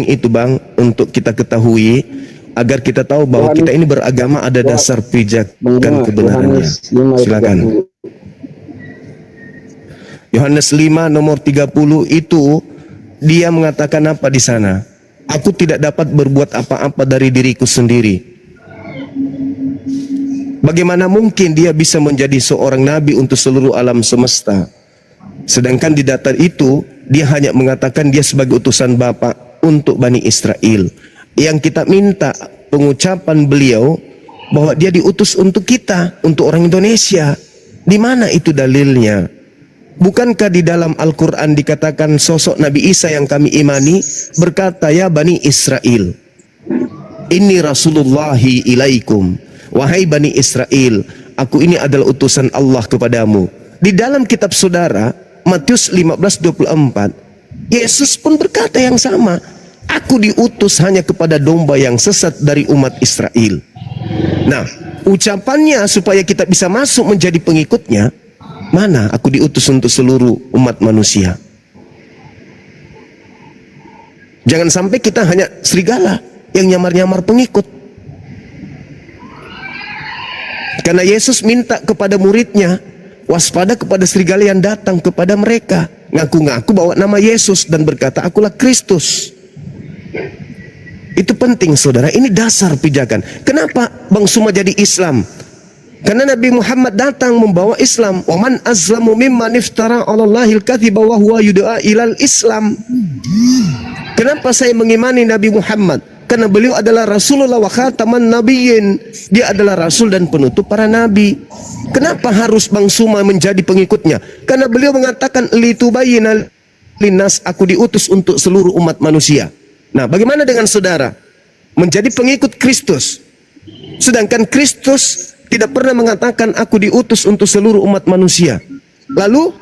itu Bang, untuk kita ketahui agar kita tahu bahwa kita ini beragama ada dasar pijakan kebenarannya. Silakan. Yohanes 5 nomor 30 itu dia mengatakan apa di sana? Aku tidak dapat berbuat apa-apa dari diriku sendiri. Bagaimana mungkin dia bisa menjadi seorang nabi untuk seluruh alam semesta? Sedangkan di data itu dia hanya mengatakan dia sebagai utusan Bapa untuk Bani Israel. Yang kita minta pengucapan beliau bahwa dia diutus untuk kita, untuk orang Indonesia. Di mana itu dalilnya? Bukankah di dalam Al-Quran dikatakan sosok Nabi Isa yang kami imani berkata, ya Bani Israel, inni Rasulullahi ilaikum, wahai Bani Israel, aku ini adalah utusan Allah kepadamu. Di dalam kitab saudara Matius 15:24, Yesus pun berkata yang sama, aku diutus hanya kepada domba yang sesat dari umat Israel. Nah, ucapannya supaya kita bisa masuk menjadi pengikutnya, mana aku diutus untuk seluruh umat manusia. Jangan sampai kita hanya serigala yang nyamar-nyamar pengikut. Karena Yesus minta kepada muridnya, waspada kepada serigala yang datang kepada mereka, ngaku-ngaku bawa nama Yesus dan berkata, akulah Kristus. Itu penting saudara, ini dasar pijakan. Kenapa Bang Suma jadi Islam? Karena Nabi Muhammad datang membawa Islam. Wa man azlamu mimman iftara 'alallahil kadziba wa huwa yud'a ilal Islam. Kenapa saya mengimani Nabi Muhammad? Karena beliau adalah Rasulullah wa khataman nabiyyin. Dia adalah rasul dan penutup para nabi. Kenapa harus Bang Suma menjadi pengikutnya? Karena beliau mengatakan litubayyina linnas, aku diutus untuk seluruh umat manusia. Nah, bagaimana dengan saudara? Menjadi pengikut Kristus. Sedangkan Kristus tidak pernah mengatakan aku diutus untuk seluruh umat manusia. Lalu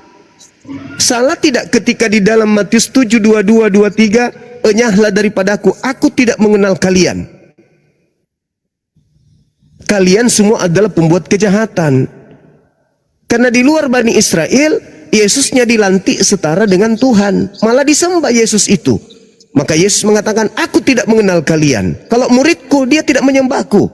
salah tidak ketika di dalam Matius 7:22-23, enyahlah daripadaku, aku tidak mengenal kalian. Kalian semua adalah pembuat kejahatan. Karena di luar Bani Israel, Yesusnya dilantik setara dengan Tuhan. Malah disembah Yesus itu. Maka Yesus mengatakan, aku tidak mengenal kalian. Kalau muridku, dia tidak menyembahku.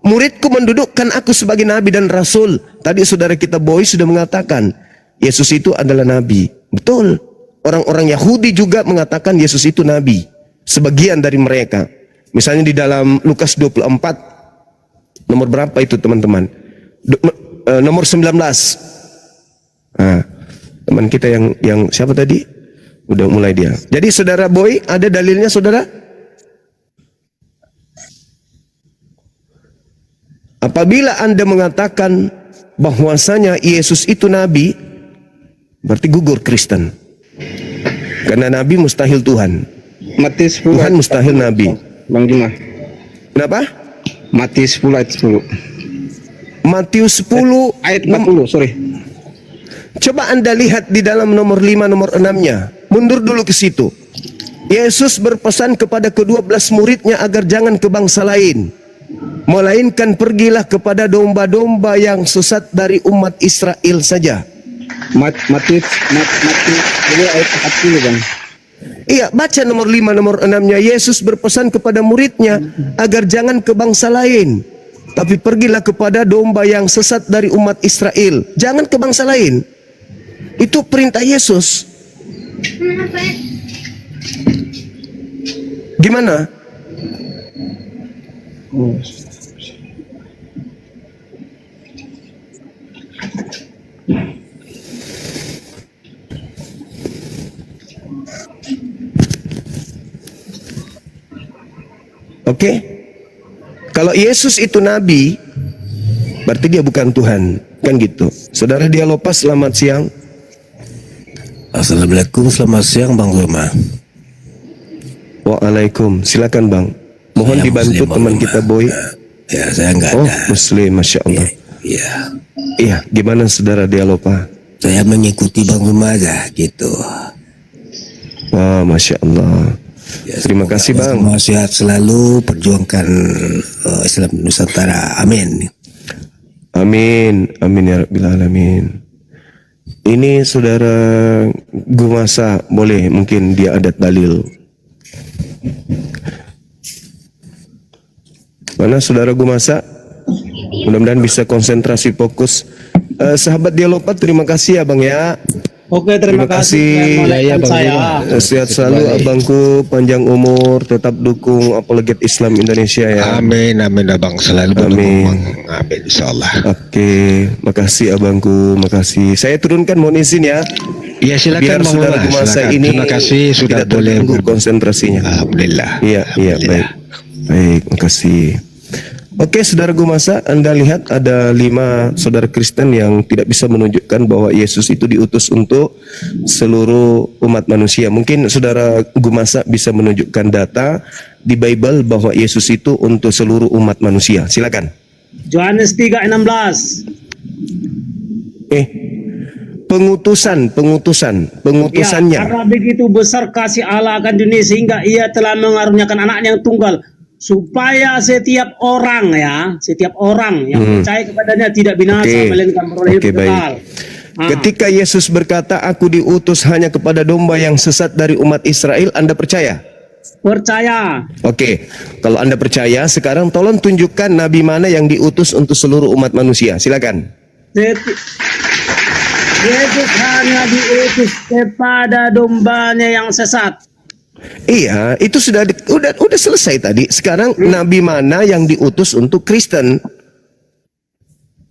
Muridku mendudukkan aku sebagai nabi dan rasul. Tadi saudara kita Boy sudah mengatakan, Yesus itu adalah nabi. Betul. Orang-orang Yahudi juga mengatakan Yesus itu nabi. Sebagian dari mereka. Misalnya di dalam Lukas 24. Nomor berapa itu teman-teman? Nomor 19. Nah, teman kita yang siapa tadi? Udah mulai dia. Jadi saudara Boy, ada dalilnya saudara? Apabila Anda mengatakan bahwasanya Yesus itu nabi, berarti gugur Kristen. Karena nabi mustahil Tuhan. Matius 10 Tuhan mustahil nabi. Bang Juma. Kenapa? Matius 10 ayat 10. Matius 10 ayat 40, sorry. Coba Anda lihat di dalam nomor 5 nomor 6-nya. Mundur dulu ke situ. Yesus berpesan kepada ke-12 muridnya agar jangan ke bangsa lain, melainkan pergilah kepada domba-domba yang sesat dari umat Israel saja. Matius ayat 40 Bang. Iya, baca nomor 5 nomor 6-nya. Yesus berpesan kepada muridnya agar jangan ke bangsa lain, tapi pergilah kepada domba yang sesat dari umat Israel. Jangan ke bangsa lain. Itu perintah Yesus. Gimana? Oke? Kalau Yesus itu nabi, berarti dia bukan Tuhan. Kan gitu. Saudara Dialopas, selamat siang. Assalamualaikum, selamat siang Bang Roma. Waalaikum, silakan Bang. Mohon Saya dibantu Muslim, teman Bang kita Roma. Boy. Ya, saya enggak Oh, ada. Muslim, Masya Allah. Iya. Iya, gimana saudara Dialopa? Saya mengikuti Bang Roma aja gitu. Wah, Masya Allah. Ya, Terima kasih Bang. Semua sehat selalu, perjuangkan Islam Nusantara. Amin. Amin, amin ya Rabbil Alamin. Ini saudara Gumasa, boleh mungkin dia ada dalil. Mana saudara Gumasa? Mudah-mudahan bisa konsentrasi fokus. Sahabat Dialog 4, terima kasih abang ya. Oke, terima kasih. Ya, Bang Saya. Sehat selalu abangku, panjang umur, tetap dukung apologet Islam Indonesia ya. Amin, amin abang selalu Amin. berdoa. Amin insyaallah. Oke, makasih abangku, makasih. Saya turunkan, mohon izin ya. Ya silakan Biar Bang saudara Mula, Gumasa silakan. ini Terima kasih sudah tidak boleh terganggu konsentrasinya. Alhamdulillah. Iya, iya, Alhamdulillah. baik. Baik, makasih. Oke, saudara Gumasa, Anda lihat ada 5 saudara Kristen yang tidak bisa menunjukkan bahwa Yesus itu diutus untuk seluruh umat manusia. Mungkin saudara Gumasa bisa menunjukkan data di Bible bahwa Yesus itu untuk seluruh umat manusia. Silakan. Yohanes 3:16. Pengutusannya. Karena begitu besar kasih Allah akan dunia sehingga ia telah mengaruniakan anaknya yang tunggal supaya setiap orang yang percaya kepadanya tidak binasa Oke. melainkan beroleh hidup Oke, baik. kekal. Ketika Yesus berkata, "Aku diutus hanya kepada domba yang sesat dari umat Israel," Anda percaya? Percaya. Oke, kalau Anda percaya, sekarang tolong tunjukkan nabi mana yang diutus untuk seluruh umat manusia. Silakan. Yesus hanya diutus kepada dombanya yang sesat. Iya, itu sudah selesai tadi. Sekarang nabi mana yang diutus untuk Kristen?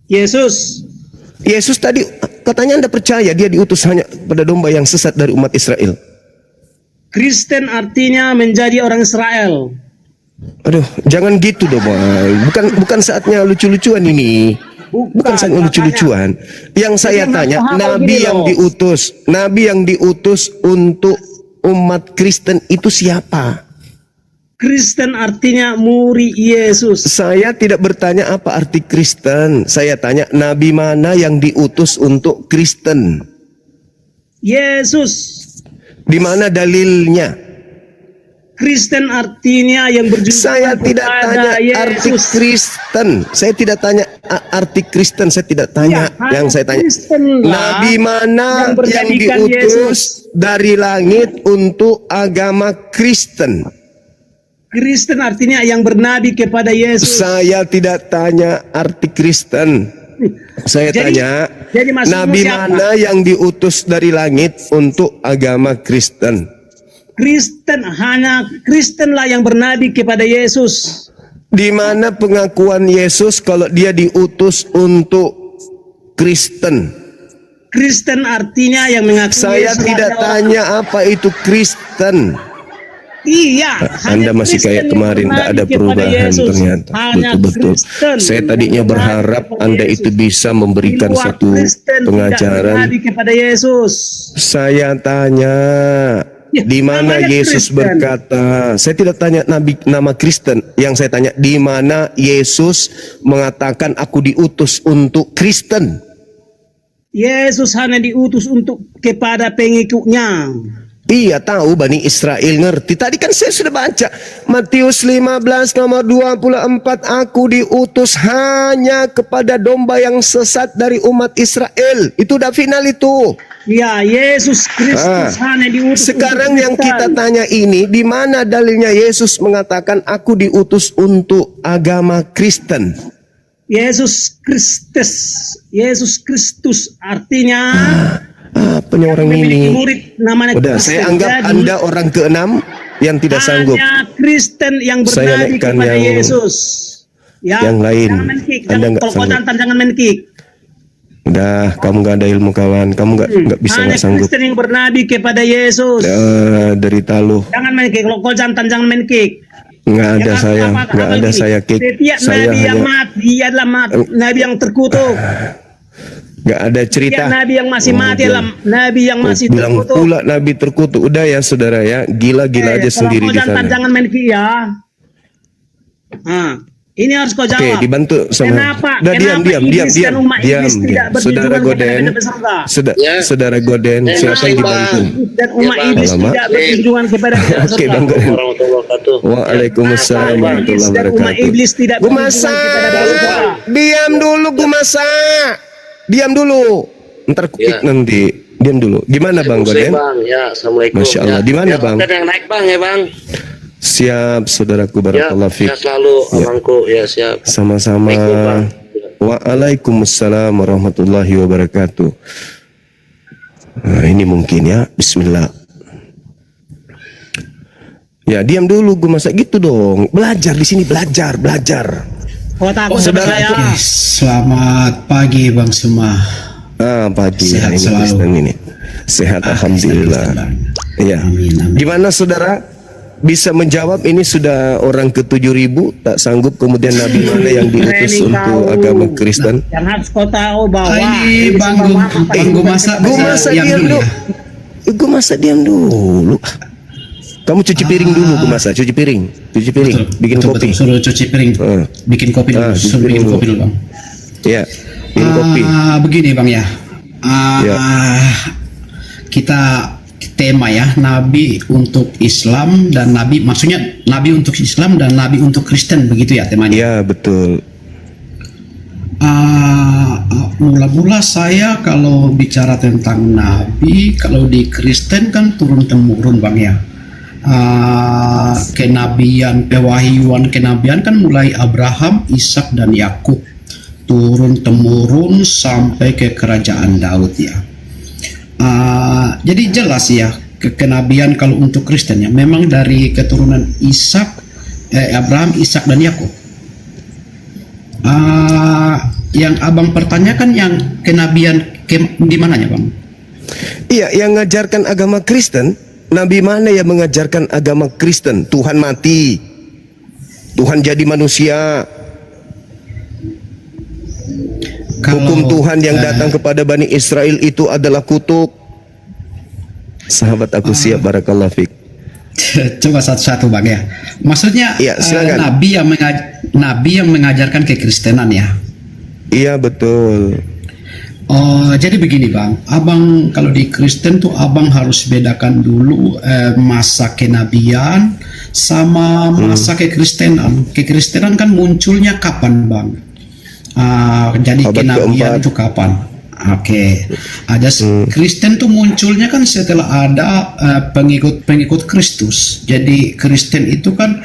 Yesus. Yesus tadi katanya Anda percaya dia diutus hanya pada domba yang sesat dari umat Israel. Kristen artinya menjadi orang Israel. Aduh, jangan gitu dong, Bang. Bukan saatnya lucu-lucuan ini. Bukan saatnya lucu-lucuan. Yang saya tanya, nabi yang diutus untuk umat Kristen itu siapa? Kristen artinya murid Yesus. Saya tidak bertanya apa arti Kristen. Saya tanya nabi mana yang diutus untuk Kristen? Yesus. Di mana dalilnya? Kristen artinya yang berjumpa Saya tidak tanya arti Yesus. Kristen. Saya tidak tanya arti Kristen. Saya tidak tanya. Ya, Yang saya tanya, Kristen lah nabi mana yang yang menjadikan diutus dari langit untuk agama Kristen? Kristen artinya yang bernabi kepada Yesus. Saya tidak tanya arti Kristen. Saya tanya, maksudmu nabi siapa? mana yang diutus dari langit untuk agama Kristen? Kristen lah yang bernabi kepada Yesus. Di mana pengakuan Yesus kalau dia diutus untuk Kristen? Kristen artinya yang mengaku Saya Yesus tidak adalah tanya apa itu Kristen. Iya, Anda hanya masih Kristen kayak yang kemarin, tidak ada bernabi kepada perubahan Yesus. ternyata. Hanya Betul-betul. Kristen Saya yang tadinya bernabi berharap kepada Anda Yesus. itu bisa memberikan Di luar satu Kristen tidak pengajaran. bernabi kepada Yesus. Saya tanya, Ya, di mana namanya Yesus Kristen. berkata? Saya tidak tanya nama Kristen. Yang saya tanya, di mana Yesus mengatakan aku diutus untuk Kristen? Yesus hanya diutus kepada pengikutnya. Iya, tahu Bani Israel ngerti. Tadi kan saya sudah baca Matius 15 nomor 24, aku diutus hanya kepada domba yang sesat dari umat Israel. Itu udah final itu. Ya, Yesus Kristus hanya diutus. Sekarang untuk yang kita Kristen. tanya ini, di mana dalilnya Yesus mengatakan aku diutus untuk agama Kristen? Yesus Kristus artinya Apa orang memiliki ini? murid namanya Udah, Kristen. saya anggap Jadi, Anda orang ke-6 yang tidak sanggup. hanya Kristen yang Saya bernabi naikkan kepada yang- Yesus. Ya, yang lain. Jangan main kick. Anda nggak Kalau kau sanggup. jantan jangan main kick. Udah, kamu nggak ada ilmu kawan, kamu nggak bisa Hanya nggak sanggup. Kristen yang bernabi kepada Yesus. Derita lu. Jangan main kick. Kalau kau jantan jangan main kick. Nggak ada Yang saya, apa- nggak apa ada gini, saya kick. Setiap Saya nabi yang hanya mati adalah nabi yang terkutuk. nggak ada cerita. Setiap nabi yang masih mati adalah nabi yang masih Bilang terkutuk. pula nabi terkutuk. Udah ya saudara ya, gila-gila aja sendiri kalau di kau jantan sana. jangan main kick ya. Ini harus kau jawab. Oke, dibantu sama. Kenapa? Udah diam, Kenapa iblis dan umat iblis tidak Saudara berjunjungan kepada Goden, benda beserta? saudara Goden, silakan dibantu. Dan umat iblis Alamak. tidak berjunjungan kepada benda Oke, beserta. Bang Goden. warahmatullahi wabarakatuh. Waalaikumsalam Iblis warahmatullahi dan umat wabarakatuh. iblis tidak berjunjungan Gumasa, kepada benda beserta. diam dulu Gumasa. Diam dulu. Ntar kukik Ya. nanti. Diam dulu. Gimana Bang Goden? Bang, ya, assalamualaikum. Masya Allah. Di mana, Ya, Bang? Yang naik bang ya bang. Siap, saudaraku, Ya, barakallahu fiik. selalu abangku, ya siap. Sama-sama. Waalaikumsalam warahmatullahi wabarakatuh. Nah, ini mungkin ya. Bismillah. Ya, diam dulu, gue masa gitu dong. Belajar di sini, belajar. Oh takut sama saudara. saya. Oke, selamat pagi Bang semua. Pagi Sehat ini selalu. Kristen ini. Sehat, alhamdulillah. Bang. Ya. Amin, amin. Gimana saudara? Bisa menjawab, ini sudah orang ke-7.000 tak sanggup, kemudian nabi mana yang diutus Ini untuk kau. agama Kristen? Yang harus kau tahu bahwa Ini Bang Gu masa Gue masa diam dulu. Gue masa diam dulu. Kamu cuci piring dulu, gue masa cuci piring, bikin kopi. Suruh cuci piring, bikin kopi dulu, cuci suruh piring bikin kopi dulu. dulu Bang. Ya, bikin kopi. Begini Bang ya, Ya. kita tema ya, nabi untuk Islam dan nabi, maksudnya nabi untuk Islam dan nabi untuk Kristen, begitu ya temanya. Ya, betul. Mula-mula saya kalau bicara tentang nabi, kalau di Kristen kan turun temurun Bang ya. Kenabian, pewahyuan kenabian kan mulai Abraham, Ishak dan Yakub, turun temurun sampai ke kerajaan Daud ya. Jadi jelas ya, kenabian kalau untuk Kristen ya memang dari keturunan Abraham, Ishak dan Yakub. Yang abang pertanyakan yang kenabian di mananya Bang? Iya, yang mengajarkan agama Kristen. Nabi mana yang mengajarkan agama Kristen? Tuhan mati, Tuhan jadi manusia. Hukum Tuhan yang datang kepada Bani Israel itu adalah kutuk. Sahabat aku siap, barakallahu fiik. Coba satu-satu Bang ya. Maksudnya Iya, silakan. nabi yang mengajarkan kekristenan ya. Iya, betul. Oh, jadi begini Bang, abang kalau di Kristen tuh abang harus bedakan dulu masa kenabian sama masa kekristenan. Kekristenan kan munculnya kapan Bang? Jadi Abad kenabian keempat. itu kapan? Oke, ada Kristen tuh munculnya kan setelah ada pengikut Kristus. Jadi Kristen itu kan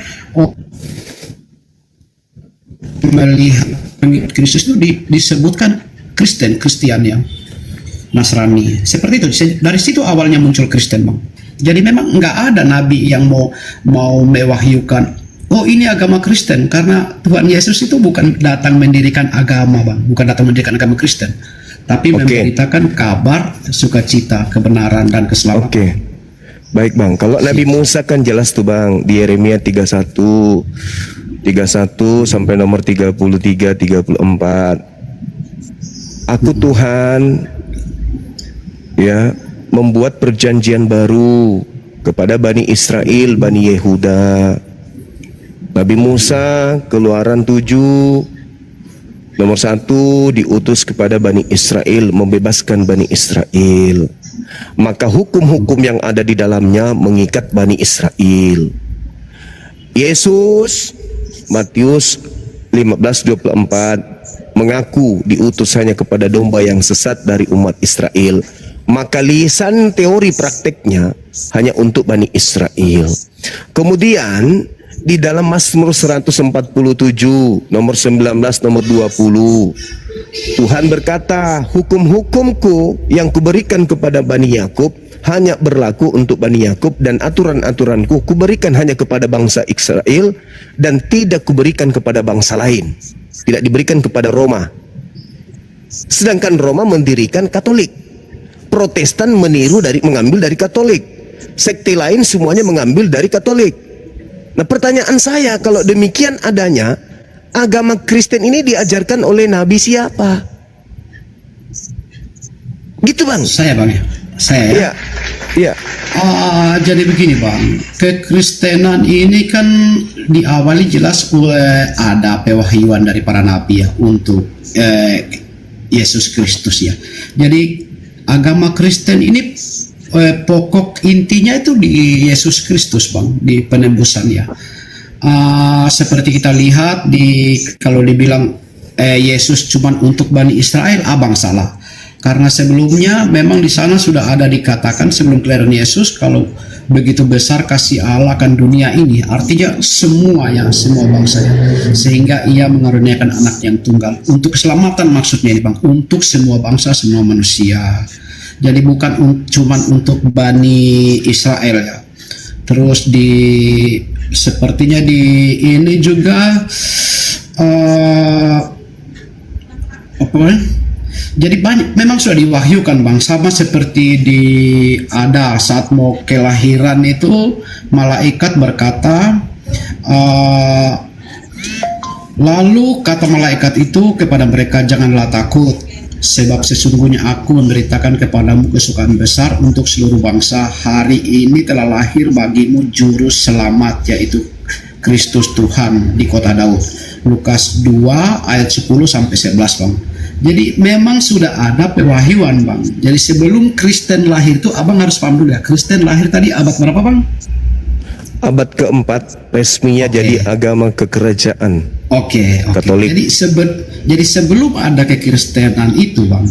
melihat pengikut Kristus itu disebutkan Kristian yang Nasrani, seperti itu. Dari situ awalnya muncul Kristen Bang. Jadi memang nggak ada nabi yang mau mewahyukan, oh ini agama Kristen, karena Tuhan Yesus itu bukan datang mendirikan agama Bang, bukan datang mendirikan agama Kristen, tapi memberitakan kabar sukacita, kebenaran dan keselamatan. Oke. Baik Bang, kalau Nabi Musa kan jelas tuh Bang, di Yeremia 31 sampai nomor 33, 34. Aku Tuhan ya membuat perjanjian baru kepada Bani Israel, Bani Yehuda. Nabi Musa, Keluaran 7 nomor 1, diutus kepada Bani Israel, membebaskan Bani Israel. Maka hukum-hukum yang ada di dalamnya mengikat Bani Israel. Yesus, Matius 15:24, mengaku diutus hanya kepada domba yang sesat dari umat Israel. Maka lisan teori prakteknya hanya untuk Bani Israel. Kemudian di dalam Mazmur 147 nomor 19 nomor 20, Tuhan berkata, hukum-hukumku yang kuberikan kepada Bani Yakub hanya berlaku untuk Bani Yakub, dan aturan-aturanku kuberikan hanya kepada bangsa Israel dan tidak kuberikan kepada bangsa lain. Tidak diberikan kepada Roma. Sedangkan Roma mendirikan Katolik. Protestan mengambil dari Katolik. Sekte lain semuanya mengambil dari Katolik. Nah, pertanyaan saya, kalau demikian adanya, agama Kristen ini diajarkan oleh Nabi siapa? Gitu Bang. Saya Bang ya. Saya ya. Iya. Jadi begini Bang, kekristenan ini kan diawali jelas oleh ada pewahyuan dari para nabi ya untuk Yesus Kristus ya. Jadi agama Kristen ini pokok intinya itu di Yesus Kristus Bang, di penebusan ya. Seperti kita lihat kalau dibilang Yesus cuma untuk Bani Israel, abang salah. Karena sebelumnya memang di sana sudah ada dikatakan sebelum kelahiran Yesus, kalau begitu besar kasih Allah akan dunia ini, artinya semua bangsa ya, sehingga ia mengaruniakan anak yang tunggal untuk keselamatan, maksudnya ini Bang, untuk semua bangsa, semua manusia. Jadi bukan cuman untuk Bani Israel ya. Terus sepertinya di ini juga jadi banyak memang sudah diwahyukan Bang, sama seperti ada saat mau kelahiran itu malaikat berkata, lalu kata malaikat itu kepada mereka, janganlah takut, sebab sesungguhnya aku memberitakan kepadamu kesukaan besar untuk seluruh bangsa. Hari ini telah lahir bagimu juru selamat, yaitu Kristus Tuhan di kota Daud. Lukas 2 ayat 10 sampai 11 Bang. Jadi memang sudah ada pewahyuan Bang. Jadi sebelum Kristen lahir itu, Abang harus paham dulu ya, Kristen lahir tadi abad berapa Bang? Abad keempat, resminya jadi agama kekerajaan. Oke. Katolik. Jadi sebelum ada kekristenan itu Bang,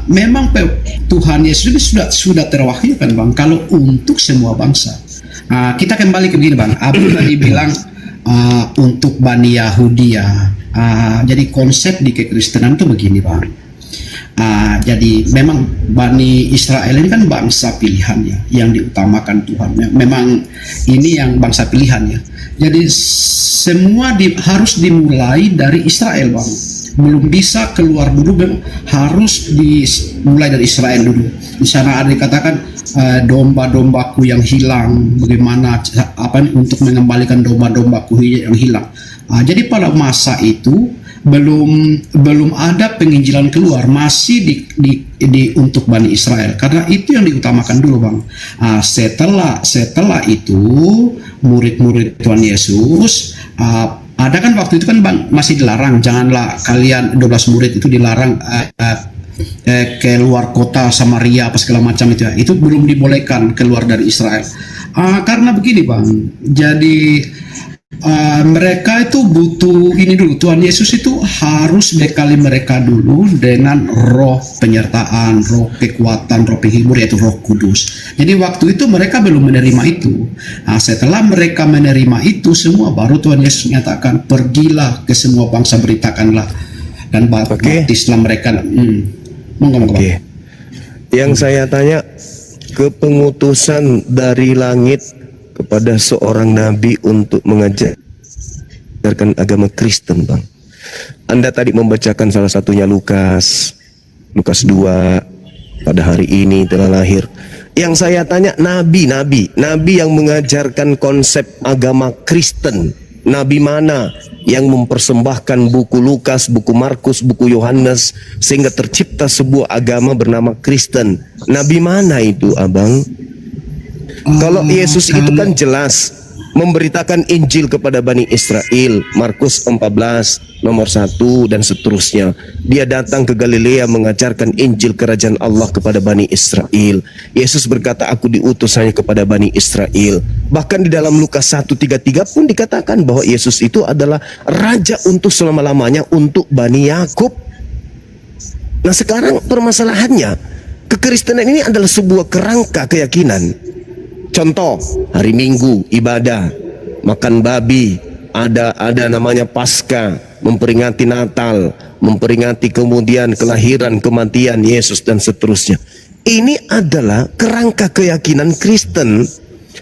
memang Tuhan Yesus ini sudah terwahyukan Bang, kalau untuk semua bangsa. Kita kembali ke begini Bang, Abang tadi bilang untuk Bani Yahudi ya. Jadi konsep di kekristenan itu begini Bang. Jadi memang Bani Israel ini kan bangsa pilihan ya, yang diutamakan Tuhan. Memang ini yang bangsa pilihan ya. Jadi semua harus dimulai dari Israel Bang. Belum bisa keluar dulu, harus dimulai dari Israel dulu. Di sana ada dikatakan domba-dombaku yang hilang, bagaimana untuk mengembalikan domba-dombaku yang hilang. Jadi pada masa itu belum ada penginjilan keluar, masih untuk Bani Israel, karena itu yang diutamakan dulu Bang. Setelah itu murid-murid Tuhan Yesus, ada kan waktu itu kan Bang masih dilarang, janganlah kalian 12 murid itu dilarang keluar kota Samaria apa segala macam itu ya. Itu belum dibolehkan keluar dari Israel. Karena begini Bang, jadi mereka itu butuh ini dulu, Tuhan Yesus itu harus bekali mereka dulu dengan roh penyertaan, roh kekuatan, roh penghibur, yaitu Roh Kudus. Jadi waktu itu mereka belum menerima itu. Setelah mereka menerima itu semua, baru Tuhan Yesus menyatakan, pergilah ke semua bangsa, beritakanlah dan baptislah mereka. Oke. Yang saya tanya, kepengutusan dari langit kepada seorang nabi untuk mengajarkan agama Kristen Bang. Anda tadi membacakan salah satunya Lukas 2, pada hari ini telah lahir. Yang saya tanya, nabi yang mengajarkan konsep agama Kristen, nabi mana yang mempersembahkan buku Lukas, buku Markus, buku Yohanes sehingga tercipta sebuah agama bernama Kristen? Nabi mana itu Abang? Kalau Yesus itu kan jelas memberitakan Injil kepada Bani Israel, Markus 14 nomor 1 dan seterusnya. Dia datang ke Galilea mengajarkan Injil kerajaan Allah kepada Bani Israel. Yesus berkata, aku diutus hanya kepada Bani Israel. Bahkan di dalam Lukas 1:33 pun dikatakan bahwa Yesus itu adalah raja untuk selama-lamanya untuk Bani Yakub. Nah sekarang permasalahannya, kekristenan ini adalah sebuah kerangka keyakinan. Contoh, hari Minggu ibadah, makan babi, ada namanya Paskah, memperingati Natal, memperingati kemudian kelahiran, kematian Yesus dan seterusnya. Ini adalah kerangka keyakinan Kristen,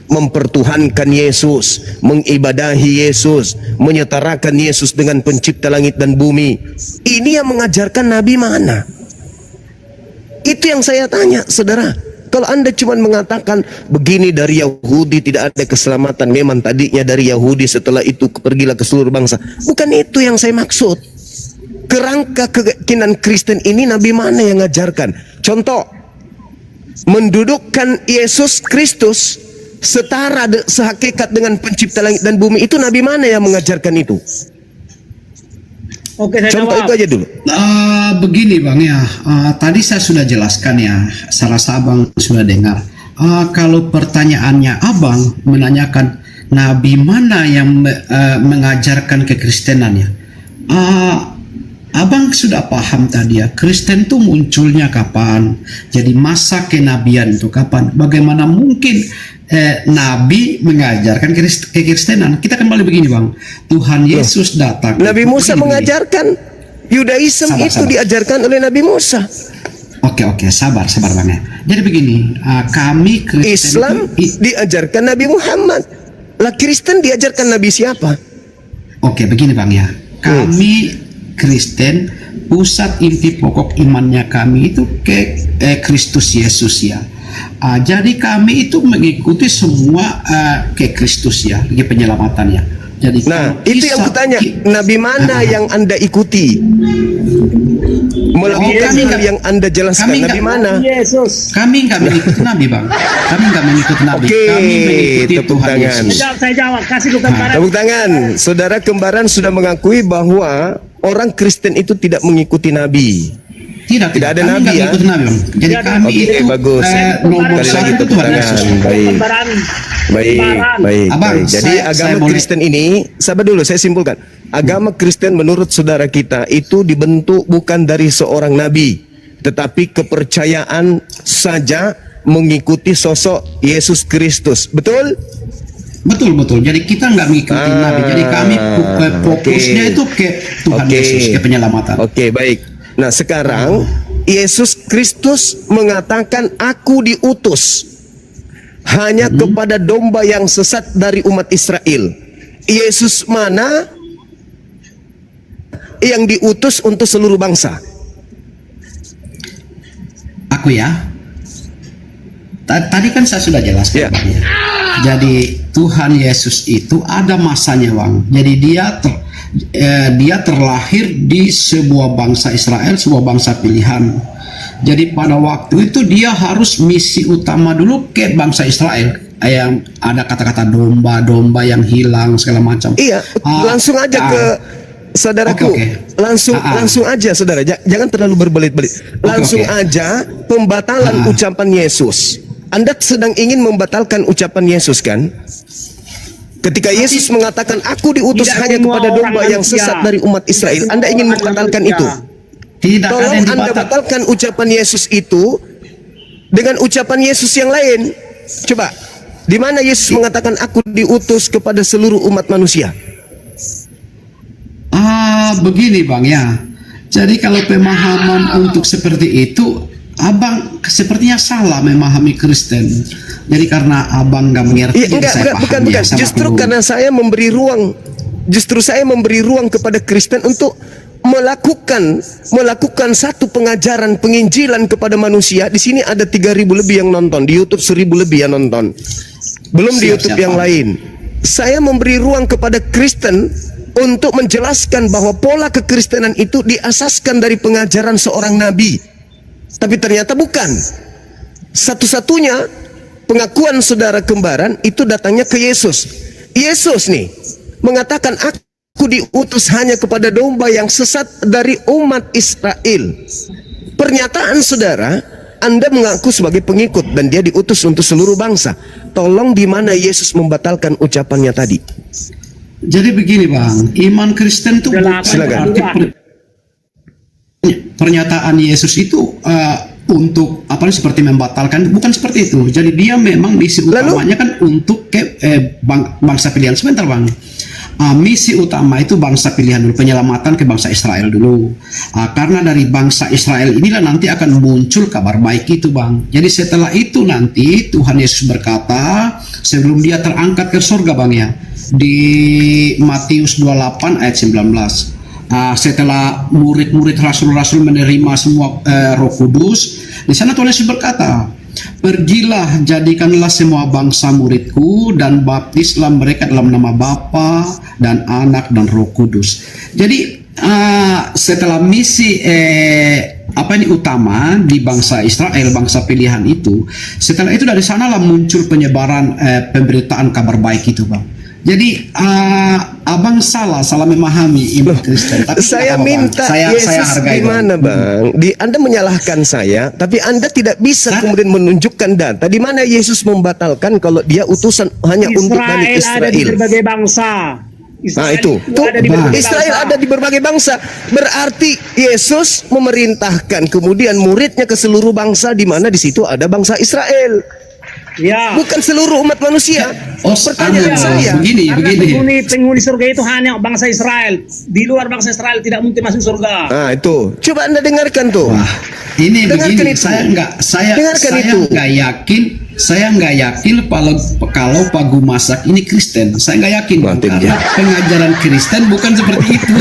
mempertuhankan Yesus, mengibadahi Yesus, menyetarakan Yesus dengan pencipta langit dan bumi. Ini yang mengajarkan nabi mana? Itu yang saya tanya, saudara. Kalau Anda cuma mengatakan begini dari Yahudi tidak ada keselamatan, memang tadinya dari Yahudi, setelah itu pergilah ke seluruh bangsa. Bukan itu yang saya maksud. Kerangka keyakinan Kristen ini nabi mana yang ngajarkan? Contoh, mendudukkan Yesus Kristus setara sehakikat dengan pencipta langit dan bumi, itu nabi mana yang mengajarkan itu? Oke, saya contoh jawab. itu aja dulu. Begini Bang ya, tadi saya sudah jelaskan ya, saya rasa Abang sudah dengar. Kalau pertanyaannya Abang menanyakan nabi mana yang mengajarkan kekristenan ya, Abang sudah paham tadi ya, Kristen itu munculnya kapan? Jadi masa kenabian itu kapan? Bagaimana mungkin Nabi mengajarkan kekristenan? Kita kembali begini bang, Tuhan Yesus datang. Nabi Musa Begini. mengajarkan Yudaisme Sabar, itu sabar. diajarkan oleh Nabi Musa. Oke, sabar bang ya. Jadi begini, kami Kristen Islam diajarkan Nabi Muhammad. Lah Kristen diajarkan Nabi siapa? Oke, begini bang ya. Kami Kristen, pusat inti pokok imannya kami itu ke Kristus Yesus ya. Jadi kami itu mengikuti semua ke Kristus ya, ke penyelamatannya. Jadi Nah, kalau itu yang kisah- kutanya, Nabi mana yang Anda ikuti? Melakukan kami hal nggak- yang Anda jelaskan, kami Nabi nggak- mana? Yesus. Kami nggak mengikuti Nabi bang. Kami nggak mengikuti Nabi. Oke, Kami mengikuti tepuk Tuhan tangan. Yesus. Saya jawab, kasih lu gambaran. Tepuk tangan. Saudara kembaran sudah mengakui bahwa orang Kristen itu tidak mengikuti Nabi. Tidak Tidak ada kami Nabi nggak ya? mengikuti Nabi bang. Jadi Tidak ada. kami Oke, itu bagus. nomor Sekali lagi satu tepuk Tuhan tangan. Yesus. Baik. Gambaran. Baik, baik, Abang, baik. Jadi saya agama boleh- Kristen ini, sabar dulu, saya simpulkan. Agama Kristen menurut saudara kita itu dibentuk bukan dari seorang nabi, tetapi kepercayaan saja mengikuti sosok Yesus Kristus. Betul? Betul. Jadi kita nggak mengikuti Nabi. Jadi kami fokusnya oke. itu ke Tuhan Oke. Yesus, ke penyelamatan. Oke, baik. Nah, sekarang Yesus Kristus mengatakan, "Aku diutus hanya kepada domba yang sesat dari umat Israel." Yesus mana yang diutus untuk seluruh bangsa? Aku ya. Tadi kan saya sudah jelaskan. Ya. Bang, ya. Jadi Tuhan Yesus itu ada masanya bang. Jadi dia terlahir di sebuah bangsa Israel, sebuah bangsa pilihan. Jadi pada waktu itu dia harus misi utama dulu ke bangsa Israel. Yang ada kata-kata domba yang hilang segala macam. Iya, langsung aja ke saudaraku. Oke. Langsung aja saudara. Jangan terlalu berbelit-belit. Langsung oke. aja pembatalan ucapan Yesus. Anda sedang ingin membatalkan ucapan Yesus kan? Ketika Yesus mengatakan, "Aku diutus Tidak hanya semua kepada orang domba yang manusia. sesat dari umat Israel." Tidak Anda semua ingin orang membatalkan manusia. itu. Tidak ada Tolong yang Anda dibatalkan. batalkan ucapan Yesus itu dengan ucapan Yesus yang lain. Coba, di mana Yesus mengatakan, "Aku diutus kepada seluruh umat manusia"? Begini bang ya. Jadi kalau pemahaman untuk seperti itu, abang sepertinya salah memahami Kristen. Jadi karena abang nggak mengerti, Iya, jadi saya bukan. pahami ya sama Justru dulu. karena saya memberi ruang, saya memberi ruang kepada Kristen untuk melakukan satu pengajaran penginjilan kepada manusia. Di sini ada 3.000 lebih yang nonton, di YouTube 1.000 lebih yang nonton. Belum di Siap, YouTube siap, yang Pak. lain. Saya memberi ruang kepada Kristen untuk menjelaskan bahwa pola kekristenan itu diasaskan dari pengajaran seorang nabi. Tapi ternyata bukan. Satu-satunya pengakuan saudara kembaran itu datangnya ke Yesus. Yesus nih mengatakan, "Aku diutus hanya kepada domba yang sesat dari umat Israel." Pernyataan saudara, Anda mengaku sebagai pengikut dan dia diutus untuk seluruh bangsa. Tolong di mana Yesus membatalkan ucapannya tadi? Jadi begini bang, iman Kristen itu bukan Silakan. berarti pernyataan Yesus itu untuk apa seperti membatalkan, bukan seperti itu. Jadi dia memang misi Lalu? utamanya kan untuk ke bangsa pilihan. Sebentar bang, misi utama itu bangsa pilihan dulu, penyelamatan ke bangsa Israel dulu. Karena dari bangsa Israel inilah nanti akan muncul kabar baik itu bang. Jadi setelah itu nanti Tuhan Yesus berkata sebelum dia terangkat ke surga bang ya, di Matius 28 ayat 19. Setelah murid-murid rasul-rasul menerima semua Roh Kudus, di sana Tuhan Yesus berkata, "Pergilah, jadikanlah semua bangsa muridku dan baptislah mereka dalam nama Bapa dan Anak dan Roh Kudus." Jadi setelah misi utama di bangsa Israel, bangsa pilihan itu, setelah itu dari sanalah muncul penyebaran pemberitaan kabar baik itu bang. Jadi abang salah memahami iman Kristen. Tapi Saya apa, Bang? minta saya Yesus hargai, di Bang. mana bang? Anda menyalahkan saya, tapi Anda tidak bisa kemudian menunjukkan data di mana Yesus membatalkan kalau dia utusan hanya untuk Bani Israel ada di Israel. berbagai bangsa. Nah itu, ada di berbagai Israel bangsa. ada di berbagai bangsa. Berarti Yesus memerintahkan kemudian muridnya ke seluruh bangsa, di mana di situ ada bangsa Israel, Ya. bukan seluruh umat manusia. Pertanyaan saya, begini. Karena penghuni surga itu hanya bangsa Israel. Di luar bangsa Israel tidak mungkin masuk surga. nah itu, coba Anda dengarkan tuh. Wah, ini Dengarkan begini, itu. saya Dengarkan itu. nggak yakin kalau Pak Gumasak ini Kristen. Saya nggak yakin, Bang, Mantap, karena ya. pengajaran Kristen bukan seperti itu.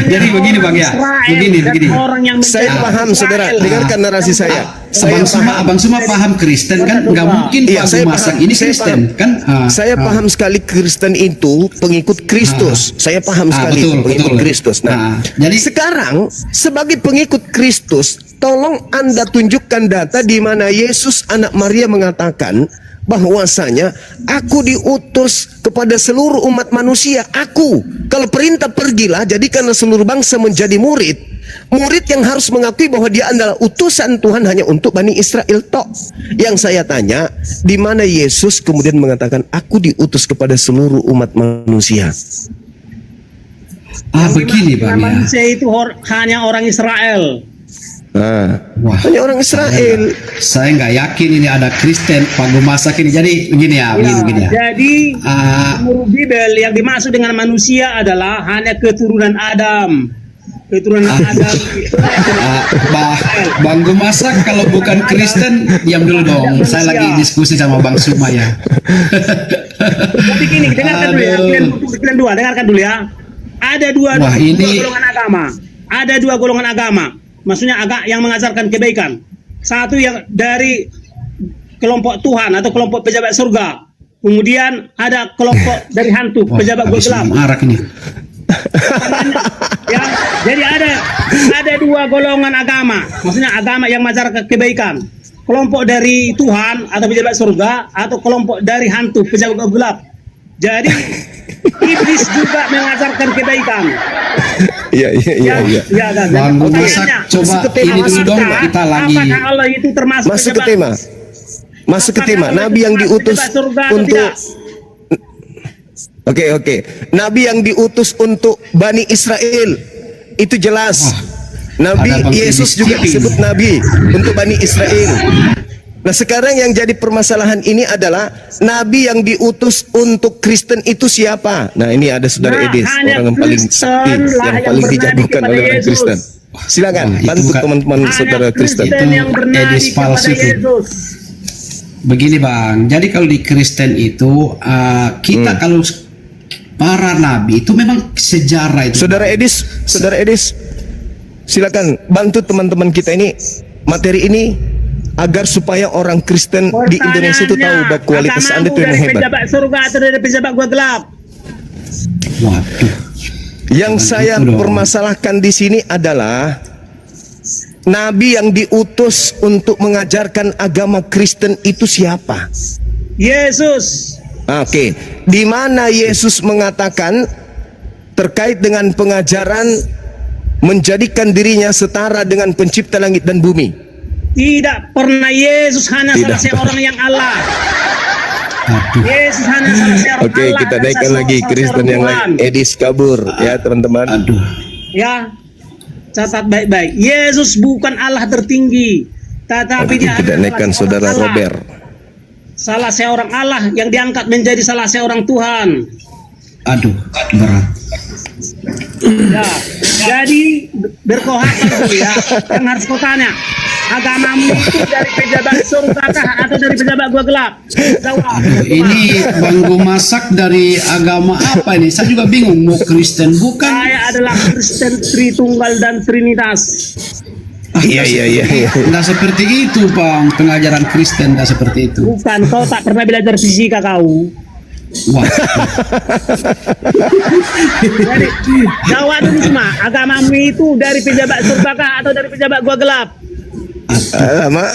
Jadi begini, Bang, ya. Israel Begini. dan orang yang Saya menjadi paham, saudara. Israel. Dengarkan narasi saya. Saya Abang Suma paham Kristen kan? Nggak mungkin Iya, Pak saya Gumasak paham. ini Saya Kristen paham. kan? Saya paham sekali Kristen itu pengikut Kristus. Saya paham sekali betul, pengikut betul. Kristus. Nah, Jadi sekarang sebagai pengikut Kristus, tolong Anda tunjukkan data di mana Yesus anak Maria mengatakan bahwasanya aku diutus kepada seluruh umat manusia. Aku, kalau perintah pergilah, jadikanlah seluruh bangsa menjadi murid. Murid yang harus mengakui bahwa dia adalah utusan Tuhan hanya untuk Bani Israel tok. Yang saya tanya, di mana Yesus kemudian mengatakan aku diutus kepada seluruh umat manusia? begini, Bang, ya. Manusia itu hanya orang Israel. Nah, Wah, hanya orang Israel. saya nggak yakin ini ada Kristen Pak Gumasak ini. Jadi begini ya. Jadi Ah, menurut Bible yang dimaksud dengan manusia adalah hanya keturunan Adam. Keturunan Adam. Bang Gumasak kalau bukan Kristen diam dulu dong. Saya lagi diskusi sama Bang Suma ya. Tapi gini, dengarkan dulu ya. Pilihan dua, dengarkan dulu ya. Ada dua golongan agama. Ada dua golongan agama. Maksudnya yang mengajarkan kebaikan. Satu yang dari kelompok Tuhan atau kelompok pejabat surga. Kemudian ada kelompok dari hantu, pejabat gua gelap. Arak ini. Ya, jadi ada dua golongan agama. Maksudnya agama yang mengajarkan kebaikan. Kelompok dari Tuhan atau pejabat surga atau kelompok dari hantu, pejabat gua gelap. Jadi iblis juga mengajarkan kebaikan. Iya. Bang Gumasak, coba ini dulu dong, kita lagi. Apakah Allah itu termasuk Masuk ke pejabat- tema. Masuk ke tema. Apakah Allah Nabi itu yang termasuk diutus pejabat surga atau untuk tidak? Oke. Nabi yang diutus untuk Bani Israel. Itu jelas. Nabi ada Bang Yesus Idris juga Ciping. disebut Nabi untuk Bani Israel. Nah sekarang yang jadi permasalahan ini adalah Nabi yang diutus untuk Kristen itu siapa? Nah ini ada saudara Nah, Edis, hanya orang yang paling Kristen sakti, lah yang yang paling bernadi dijagokan kepada oleh orang Yesus. Kristen. Silakan Itu bantu bukan- teman-teman Hanya saudara Kristen. Kristen yang Itu bernadi Edis kepada palsu tuh. Yesus. Begini, Bang. Jadi kalau di Kristen itu kita kalau para nabi itu memang sejarah itu. Saudara Edis, silakan bantu teman-teman kita ini materi ini agar supaya orang Kristen di Indonesia itu tahu bahwa kualitas agamamu Anda itu yang dari hebat. pejabat surga atau dari pejabat gua gelap? Waduh. Yang Jangan saya gitu dong. permasalahkan di sini adalah Nabi yang diutus untuk mengajarkan agama Kristen itu siapa? Yesus. Oke, di mana Yesus mengatakan terkait dengan pengajaran menjadikan dirinya setara dengan pencipta langit dan bumi? Tidak pernah Yesus hanya Tidak salah seorang yang Allah. Aduh. Yesus hanya salah seorang Oke, Allah. kita dan naikkan salah lagi seorang Kristen yang Tuhan. lain. Edis kabur ya teman-teman. Aduh. Ya, catat baik-baik. Yesus bukan Allah tertinggi, tetapi Oke, dia kita adalah naikkan salah saudara seorang Allah. Robert. Salah seorang Allah yang diangkat menjadi salah seorang Tuhan. Aduh, berat. Ya, jadi berkohakan dulu ya. Yang harus kau tanya, agamamu itu dari pejabat surga kah atau dari pejabat gua gelap? Jawab. Ini Bang Gumasak dari agama apa ini? Saya juga bingung. Mau Kristen bukan? Saya adalah Kristen Tritunggal dan Trinitas. Iya. Nggak seperti itu, Bang. Pengajaran Kristen nggak seperti itu. Bukan, kau tak pernah belajar fisika kau. Wah, Jadi jawab dulu semua, agamamu itu dari pejabat surga kah atau dari pejabat gua gelap? Lama.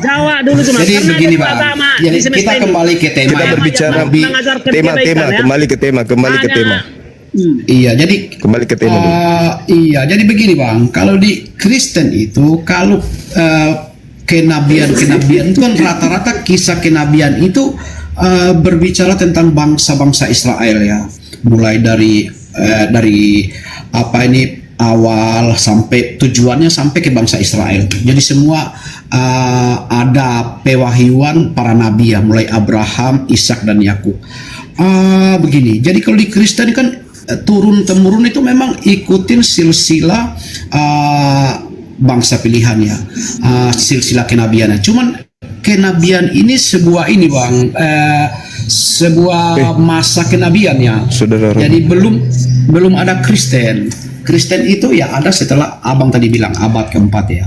Jawab dulu semua. jadi Karena begini, ada Bang. agama Jadi di semesta kita ini. kembali ke tema. Kita Agama berbicara yang mengajarkan tema, kebaikan, ya. kembali ke tema. Hanya- Iya, jadi Kembali ke tema dulu. iya, jadi begini, Bang. Kalau di Kristen itu, kalau kenabian itu kan rata-rata kisah kenabian itu berbicara tentang bangsa-bangsa Israel ya, mulai dari apa ini awal sampai tujuannya sampai ke bangsa Israel. Jadi semua ada pewahyuan para nabi ya, mulai Abraham, Ishak dan Yakub. Begini, jadi kalau di Kristen kan turun temurun itu memang ikutin silsilah bangsa pilihannya, silsilah kenabiannya. Cuman kenabian ini sebuah ini bang, sebuah masa kenabian ya. Saudara Romo. Jadi belum ada Kristen. Kristen itu ya ada setelah abang tadi bilang abad keempat ya.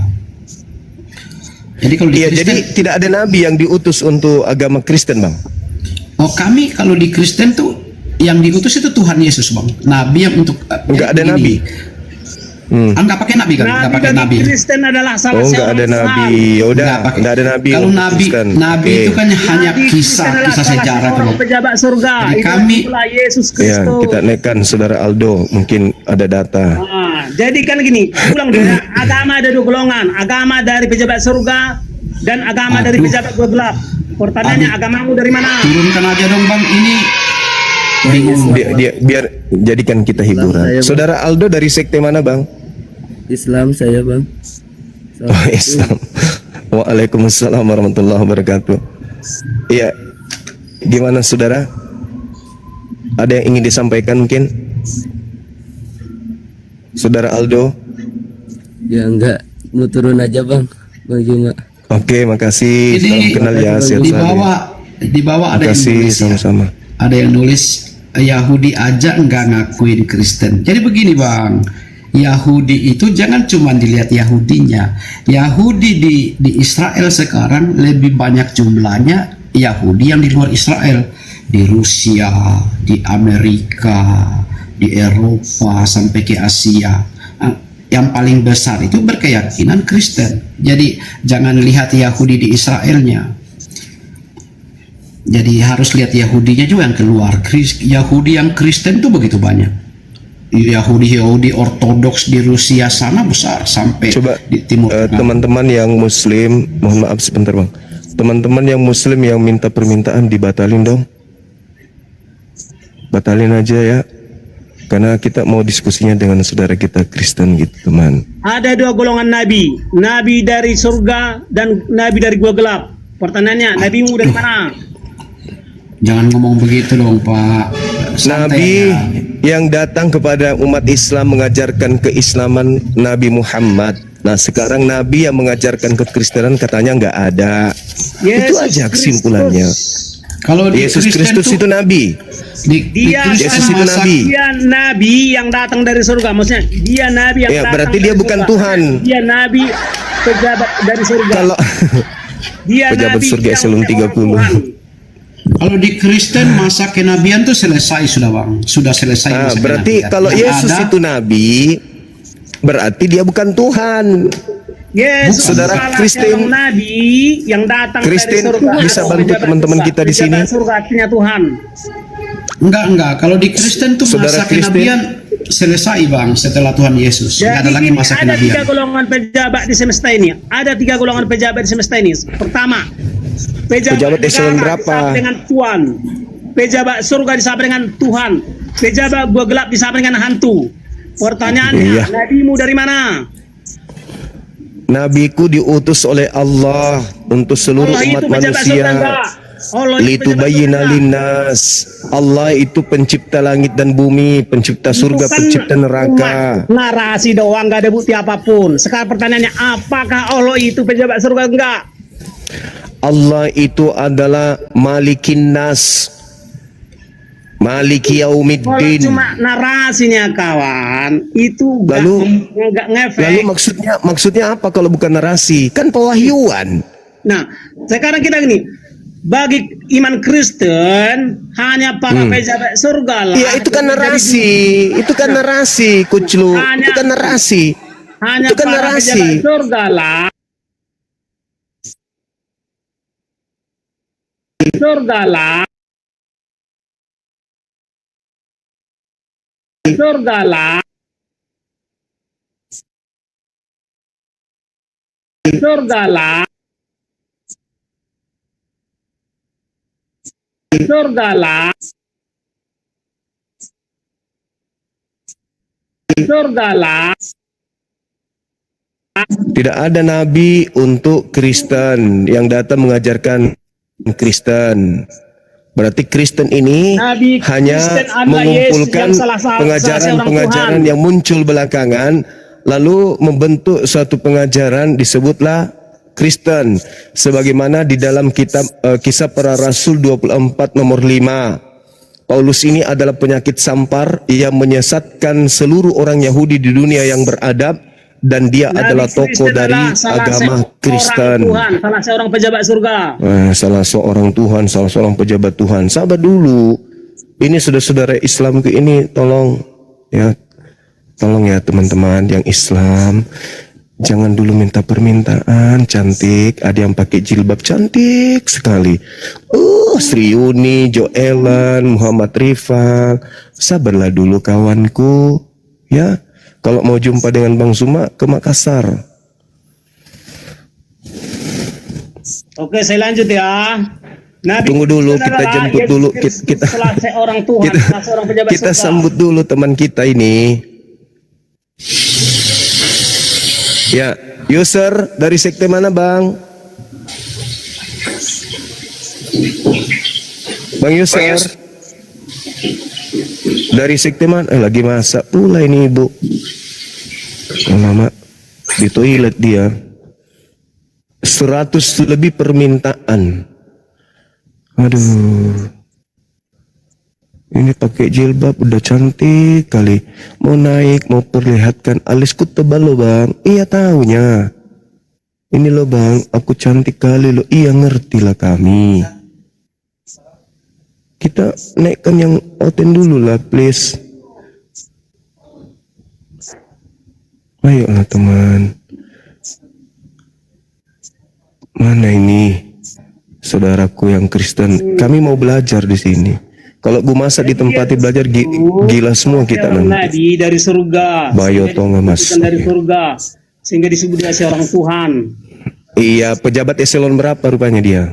Jadi kalau di Iya, Kristen, jadi tidak ada nabi yang diutus untuk agama Kristen, Bang. oh kami kalau di Kristen tuh yang diutus itu Tuhan Yesus bang. Nabi yang untuk Enggak ada ini. nabi. Enggak pakai nabi kan? Enggak pakai nabi. Kristen adalah salah Oh, enggak ada seorang nabi. Tuhan. Ya udah, Enggak pakai. enggak ada nabi. Kalau untuk nabi, Kristen. nabi Oke. itu kan hanya Nabi Kristen adalah kisah salah sejarah seorang tuh. pejabat surga. Jadi Itu kami- itulah Yesus Ya, Kristus. kita naikkan saudara Aldo, mungkin ada data. Jadi kan gini, ulang dulu ya. Agama ada dua golongan, agama dari pejabat surga dan agama dari Aduh. pejabat gua gelap. Pertanyaannya, Aduh. agamamu dari mana? Turunkan aja dong bang, ini bingung. Dia biar jadikan kita hiburan. Saudara Aldo dari sekte mana, Bang? Islam saya bang. Oh, Islam. Waalaikumsalam warahmatullahi wabarakatuh. Iya. Gimana saudara? Ada yang ingin disampaikan mungkin? Saudara Aldo? Ya enggak, mau turun aja bang, Bang Juma. Oke, makasih. Salam kenal ya. Sehat di selalu. bawah ada yang Makasih nulis ya. sama-sama. Ada yang nulis Yahudi aja enggak ngakuin Kristen. Jadi begini bang, Yahudi itu jangan cuma dilihat Yahudinya. Yahudi di Israel sekarang lebih banyak jumlahnya Yahudi yang di luar Israel, di Rusia, di Amerika, di Eropa sampai ke Asia. Yang paling besar itu berkeyakinan Kristen. Jadi jangan lihat Yahudi di Israelnya. Jadi harus lihat Yahudinya juga yang keluar. Yahudi yang Kristen itu begitu banyak. Yahudi Ortodoks di Rusia sana besar sampai Coba di Timur Tengah. teman-teman yang Muslim, mohon maaf sebentar bang. Teman-teman yang Muslim yang minta permintaan dibatalin dong. Batalin aja ya. Karena kita mau diskusinya dengan saudara kita Kristen gitu teman. Ada dua golongan nabi, nabi dari surga dan nabi dari gua gelap. Pertanyaannya, nabimu dari mana? Jangan ngomong begitu dong Pak. Santai Nabi ya. yang datang kepada umat Islam mengajarkan keislaman Nabi Muhammad. Nah sekarang Nabi yang mengajarkan kekristenan katanya nggak ada. Itu aja kesimpulannya. Kalau di Yesus Kristen Kristus tuh, itu Nabi. di Dia Kristen Yesus itu masa- Nabi. Dia nabi yang datang dari surga. Maksudnya dia nabi yang Ya, datang berarti dari dia bukan surga. Tuhan. Dia nabi pejabat dari surga. Kalau Dia pejabat nabi surga yang eselon seorang 30. Tuhan. Kalau di Kristen masa kenabian tuh selesai sudah bang, sudah selesai. Nah, masa berarti kenabian. kalau Yang Yesus ada- itu Nabi, berarti dia bukan Tuhan. Yesus Saudara salah Kristen- seorang nabi yang datang Kristen dari surga. bisa Atau bantu pejabat teman-teman surga. kita di Pejabat sini? surga artinya Tuhan. enggak. Kalau di Kristen tuh Saudara masa Kristen- kenabian selesai bang setelah Tuhan Yesus. Enggak ada lagi ini masa ada tiga kenabian. golongan pejabat di semesta ini. Ada tiga golongan pejabat di semesta ini. Pertama, Pejabat eselon negara berapa? disapa dengan Tuhan. Pejabat surga disapa dengan Tuhan. Pejabat gua gelap disapa dengan hantu. Pertanyaannya, Iya. nabimu dari mana? Nabiku diutus oleh Allah untuk seluruh Allah umat itu pejabat surga manusia. enggak? Allah itu Litu pejabat bayyina surga. linnas. Allah itu pencipta langit dan bumi, pencipta surga, Itu kan pencipta neraka. cuma narasi doang, nggak ada bukti apapun. Sekarang pertanyaannya, apakah Allah itu pejabat surga enggak? Allah itu adalah Malikin Nas, Maliki Kalau Yaumiddin. cuma narasinya kawan, itu nggak ngefek. Lalu maksudnya apa kalau bukan narasi? Kan pewahyuan. Nah, sekarang kita gini, bagi iman Kristen hanya para pejabat surga lah. Ya itu kan narasi, itu kan narasi, Kuclu. Itu kan narasi. Hanya itu kan para narasi. pejabat surga lah. Surga lah. Surga lah. Surga lah. surga lah. Surga lah. Tidak ada nabi untuk Kristen yang datang mengajarkan Kristen. Berarti Kristen ini Nabi hanya Kristen adalah mengumpulkan Yesus yang salah pengajaran-pengajaran Tuhan. yang muncul belakangan, lalu membentuk suatu pengajaran disebutlah Kristen. Sebagaimana di dalam kitab Kisah Para Rasul 24 nomor 5. Paulus ini adalah penyakit sampar yang menyesatkan seluruh orang Yahudi di dunia yang beradab, dan dia Nabi adalah tokoh Kristen dari adalah salah agama seorang Kristen. Tuhan, salah seorang pejabat surga. Salah seorang Tuhan, salah seorang pejabat Tuhan. Sabar dulu. Ini saudara-saudara Islamku ini tolong ya teman-teman yang Islam. Jangan dulu minta permintaan cantik. Ada yang pakai jilbab cantik sekali. Sri Yuni, Joelan, Muhammad Rifal. Sabarlah dulu kawanku. Ya. Kalau mau jumpa dengan Bang Suma ke Makassar. Oke, saya lanjut ya. Nabi Tunggu dulu, Kristen kita adalah jemput Yesus dulu. Kristus, Kita salah seorang Tuhan, kita- salah seorang pejabat kita surga. sambut dulu teman kita ini. Ya, user dari sekte mana, Bang? Bang user. Dari sekte mana? Lagi masak pula ini ibu. Lama di toilet dia. 100 lebih permintaan. Aduh. Ini pakai jilbab udah cantik kali. Mau naik, mau perlihatkan alisku tebal loh bang. Iya tahunya. Ini loh bang, aku cantik kali loh. Iya ngerti lah kami. Kita naikkan yang oten dulu lah please. Ayolah teman. Mana ini saudaraku yang Kristen? Kami mau belajar di sini. Kalau gue masak di tempat belajar gila semua kita Seorang nanti. Nabi dari surga. Bayo Sehingga tonga, Mas. disebutkan dari surga. Sehingga disebut dia seorang Tuhan. Iya, pejabat eselon berapa rupanya dia?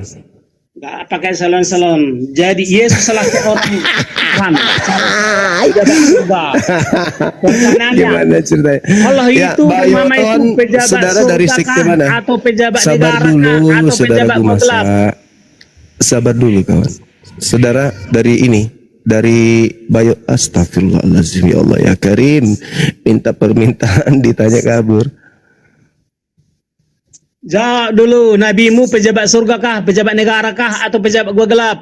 Gak pakai salon-salon. Jadi Yesus salah seorang Tuhan. Pejabat surga. Pertanyaannya, Gimana ceritanya? Allah itu Bayo Mama itu Ton, pejabat saudara dari surga sekte kah? mana? Atau pejabat Sabar negara dulu, kah? Atau saudara pejabat gue gelap? masak. Sabar dulu kawan. Saudara dari ini, dari Bayo, astagfirullahaladzim ya Allah ya Karim, minta permintaan ditanya kabur. Jawab dulu, nabimu pejabat surga kah, pejabat negara kah, atau pejabat gua gelap?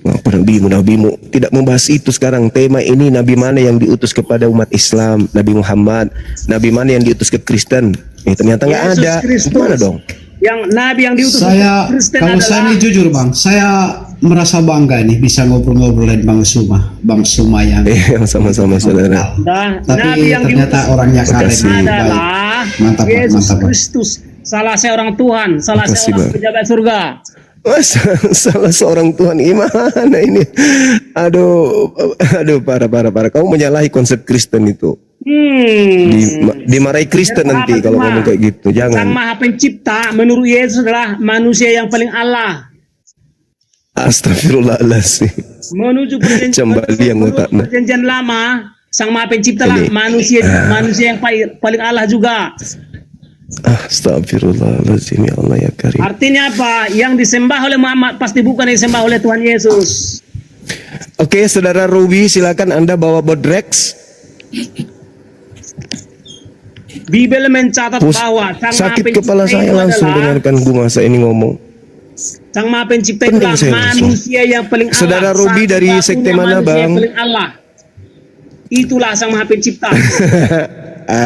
Apa nabimu tidak membahas itu sekarang. Tema ini nabi mana yang diutus kepada umat Islam? Nabi Muhammad. Nabi mana yang diutus ke Kristen? Ternyata nggak Yesus ada. Kristus. Mana dong? Yang nabi yang diutus Saya, untuk Kristen kalau saya adalah ini jujur bang, saya merasa bangga ini bisa ngobrol-ngobrolin Bang Suma yang Sama-sama saudara. Nah, Tapi nabi yang ternyata diutus orangnya keren Makasih. baik. adalah Mantap, Bang, Yesus mantap, Bang. Kristus, salah seorang Tuhan, salah Makasih, seorang Bang. pejabat surga. Mas, salah seorang Tuhan gimana ini? Aduh, parah. Kamu menyalahi konsep Kristen itu. Dimarahi Kristen nanti kalau ngomong kayak gitu. Sang Jangan. Maha Pencipta menurut Yesus adalah manusia yang paling Allah. Astagfirullahaladzim. Menuju Cembali yang otaknya. perjanjian lama, Sang Maha Pencipta lah Ini. manusia yang paling Allah juga. Astagfirullahaladzim ya Allah ya Karim. Artinya apa? Yang disembah oleh Muhammad pasti bukan yang disembah oleh Tuhan Yesus. Oke, saudara Ruby, silakan Anda bawa bodrex. Bibel mencatat bahwa Sang Maha Sakit Pencipta kepala saya itu langsung adalah dengarkan gue masa ini ngomong. Sang Maha Pencipta itu Pening saya langsung. manusia yang paling Allah. Saudara Ruby dari Satu-satunya sekte mana, manusia yang Bang? paling Allah. Itulah Sang Maha Pencipta.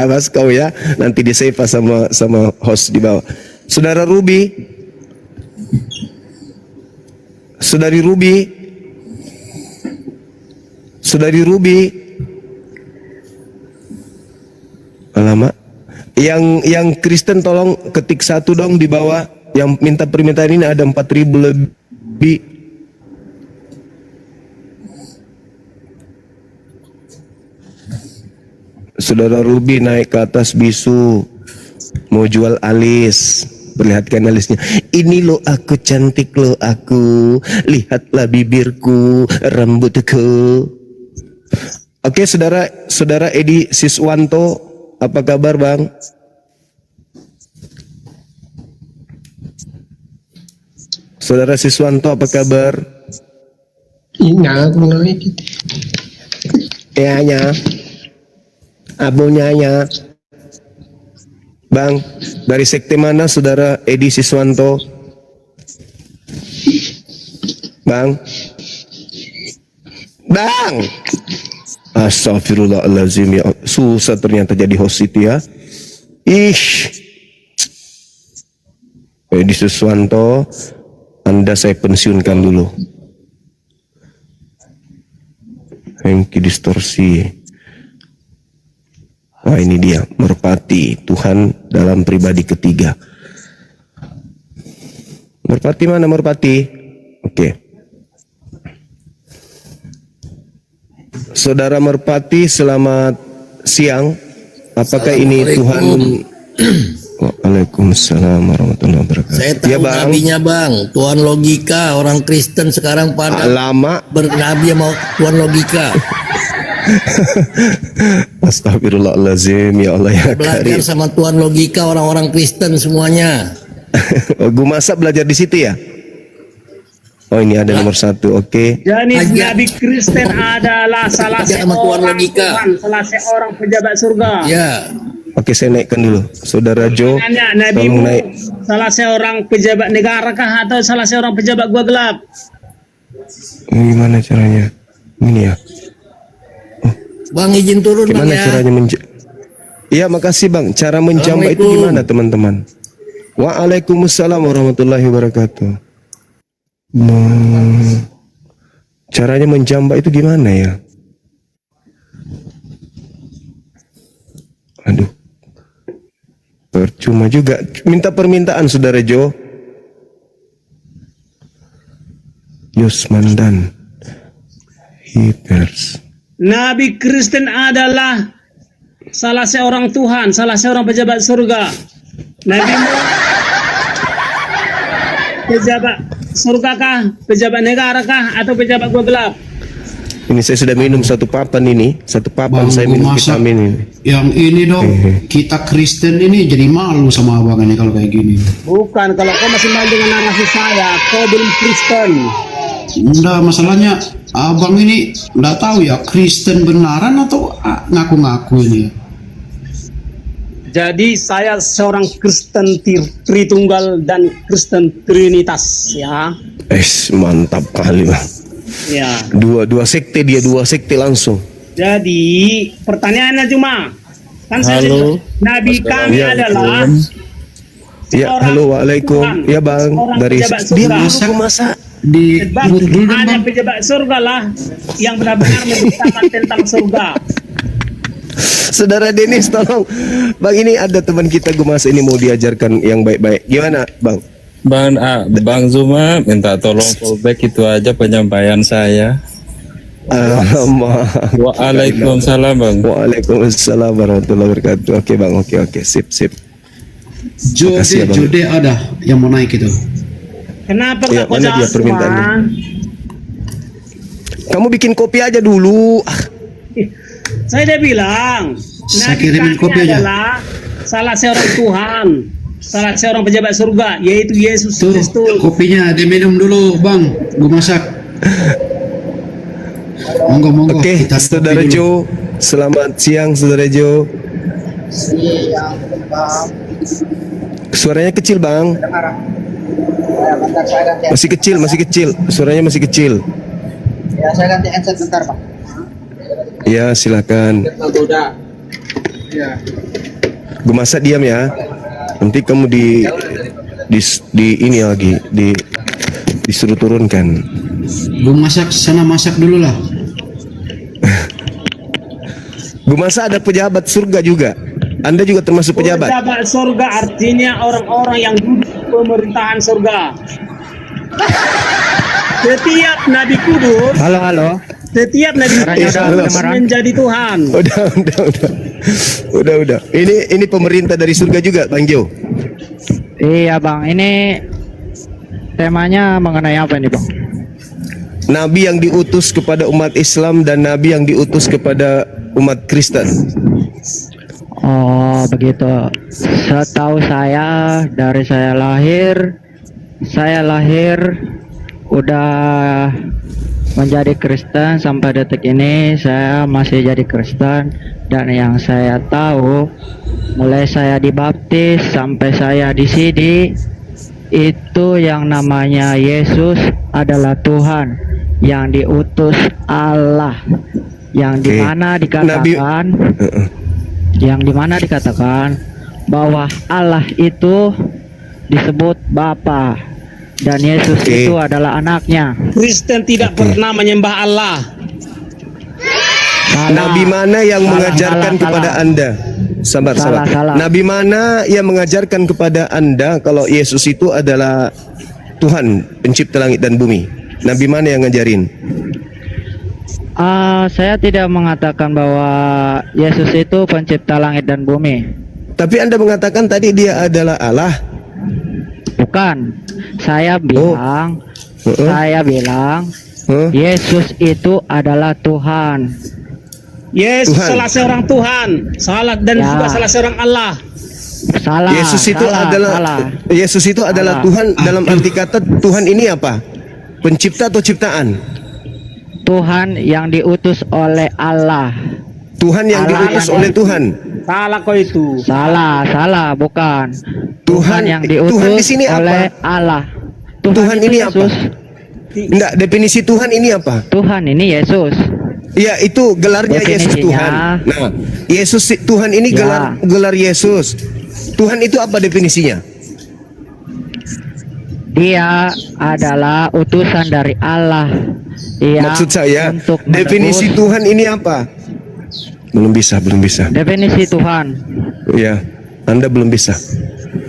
Mas kau ya, nanti di save sama host di bawah. Saudara Ruby, Saudari Ruby, alamak. Yang Kristen tolong ketik satu dong di bawah. Yang minta permintaan ini ada 4.000 lebih. Saudara Ruby naik ke atas bisu, mau jual alis. Perlihatkan alisnya. Ini lo aku cantik lo aku. Lihatlah bibirku, rambutku. Oke, saudara Edi Siswanto, apa kabar bang? Saudara Siswanto, apa kabar? Ya, abunya ya. Bang, dari sekte mana saudara Edi Siswanto? Bang. Astagfirullahaladzim, ya. Susah ternyata jadi host itu ya. Edi Siswanto, Anda saya pensiunkan dulu. Hengki distorsi. Nah ini dia, merpati Tuhan dalam pribadi ketiga. Merpati mana merpati? Oke. Saudara merpati, selamat siang. Apakah ini Tuhan? Waalaikumsalam warahmatullahi wabarakatuh. Saya tahu Ya, Bang. nabinya bang, Tuhan logika. Orang Kristen sekarang pada Lama. bernabi mau Tuhan logika. Astagfirullahaladzim, ya Allah ya Belajar Karim. sama Tuhan logika orang-orang Kristen semuanya. Gue masa belajar di situ ya? Oh ini ada nomor 1, oke. Jadi Aja. Nabi Kristen adalah salah Aja sama Tuhan seorang logika. Tuhan, salah seorang pejabat surga. Ya, Oke, saya naikkan dulu. Saudara Jo, Tanya tolong Nabimu naik. salah seorang pejabat negara kah atau salah seorang pejabat gua gelap? Ini gimana caranya? Ini ya. bang izin turun bang Gimana ya. caranya Iya, makasih Bang. Cara menjamba itu Assalamualaikum. gimana, teman-teman? Waalaikumsalam warahmatullahi wabarakatuh. Caranya menjamba itu gimana ya? Aduh. Percuma juga. Minta permintaan Saudara Jo. Yusmandan. Hipers. Nabi Kristen adalah salah seorang Tuhan, salah seorang pejabat surga. Nabimu pejabat surga kah, pejabat negara kah, atau pejabat gua gelap? Ini saya sudah minum satu papan ini. Satu papan Bang, saya minum masa vitamin ini. yang ini dong, kita Kristen ini jadi malu sama abang ini kalau kayak gini. Bukan, kalau kau masih main dengan narasi saya, kau belum Kristen. Enggak, masalahnya abang ini enggak tahu ya Kristen benaran atau ngaku-ngaku ini. Jadi saya seorang Kristen Tritunggal dan Kristen Trinitas, ya. Mantap kali Bang. Ya. Dua sekte, dia dua sekte langsung. Jadi pertanyaannya cuma, kan saya Halo. sebut, Nabi kami Ya, adalah Ya, seorang halo, waalaikum. Tuhan, Ya Bang, seorang dari pejabat dia surga. dulu masa. Di Sebab dulu dong, hanya Bang. pejabat surga lah yang benar-benar memberitakan tentang surga. Saudara Denis, tolong. Bang, ini ada teman kita Gumas ini mau diajarkan yang baik-baik. Gimana, Bang? Bang Zuma minta tolong fallback, itu aja penyampaian saya. Alamak. Waalaikumsalam Bang. Waalaikumsalam warahmatullahi wabarakatuh. Oke Bang, oke. Sip. Makasih ya, Bang. Jode ada yang mau naik itu. Kenapa Ya, nggak kau mana dia jawab permintaannya? semua? Kamu bikin kopi aja dulu. Saya udah bilang, Saya Nabi kirimin kami kopi aja. adalah salah seorang Tuhan, salah seorang pejabat surga, yaitu Yesus Tuh, Kristus. kopinya diminum dulu, Bang. Gue masak. Monggo. Oke, kita Saudara kopi dulu. Jo. Selamat siang, Saudara Jo. Suaranya kecil, Bang. Masih kecil. Suaranya masih kecil. Ya, saya ganti headset bentar, Pak. Ya, silakan. Gue masak diam ya. Nanti kamu di ini lagi disuruh turunkan. Gue masak, sana masak dulu lah. Gue masa ada pejabat surga juga. Anda juga termasuk pejabat. Pejabat surga artinya orang-orang yang duduk pemerintahan surga. Setiap Nabi Kudus, Halo. setiap Nabi Kudus udah harus menjadi Tuhan. Udah. Ini pemerintah dari surga juga, Bang Jo. Iya bang, ini temanya mengenai apa nih bang? Nabi yang diutus kepada umat Islam dan nabi yang diutus kepada umat Kristen. Oh begitu. Setahu saya dari saya lahir udah menjadi Kristen sampai detik ini saya masih jadi Kristen, dan yang saya tahu mulai saya dibaptis sampai saya di sini itu yang namanya Yesus adalah Tuhan yang diutus Allah, yang Oke. dimana dikatakan yang dimana dikatakan bahwa Allah itu disebut Bapa dan Yesus Oke. itu adalah anaknya. Kristen tidak pernah menyembah Allah. Salah. Nabi mana yang Salah, mengajarkan salah, kepada salah. Anda? Sabar. Salah. Nabi mana yang mengajarkan kepada Anda kalau Yesus itu adalah Tuhan, pencipta langit dan bumi? Nabi mana yang ngajarin? Saya tidak mengatakan bahwa Yesus itu pencipta langit dan bumi. Tapi Anda mengatakan tadi dia adalah Allah. Bukan. Saya bilang Huh? Yesus itu adalah Tuhan. Yesus Tuhan. salah seorang Tuhan, salah dan Ya. juga salah seorang Allah. Salah. Yesus itu adalah Salah. Tuhan dalam arti kata Tuhan ini apa? Pencipta atau ciptaan? Tuhan yang diutus oleh Allah. Tuhan yang Allah diutus yang oleh Tuhan. Salah kau itu. Salah, bukan. Tuhan yang diutus Tuhan di sini oleh apa? Allah. Tuhan itu ini apa? Yesus. Enggak, definisi Tuhan ini apa? Tuhan ini Yesus. Ya, itu gelarnya Yesus Definisinya. Tuhan. Nah, Yesus Tuhan ini Ya. gelar Yesus. Tuhan itu apa definisinya? Dia adalah utusan dari Allah. Maksud saya, untuk definisi menebus. Tuhan ini apa? Belum bisa. Definisi Tuhan. Ya, Anda belum bisa.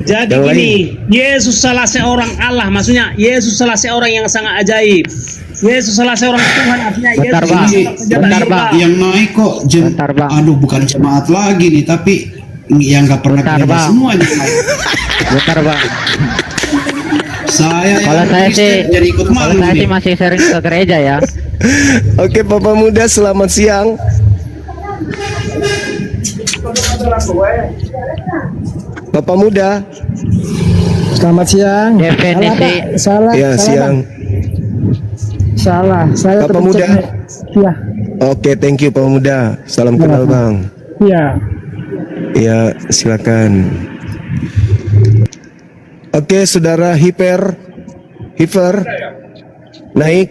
Jadi Yang gini, Yesus salah seorang Allah, maksudnya Yesus salah seorang yang sangat ajaib. Yesus salah seorang Tuhan, artinya Bentar, Yesus Bang. adalah pejabat Bentar, surga. Bang. Yang naik kok Bentar, Bang. aduh bukan jemaat lagi nih, tapi yang nggak pernah Bentar, gereja Bang. semua yang naik. Bentar bang. Saya Kalau yang saya Kristen sih, jadi ikut kalau malu saya nih. sih masih sering ke gereja ya. Oke, Bapak Muda, selamat siang. Bapak Muda, Selamat siang. Definisi. Salah, ya siang. Salah. Saya Bapak terpencet. Muda. Iya. Oke, thank you Bapak Muda. Salam kenal Bang. Iya. Ya, silakan. Oke, Saudara Hiper, naik.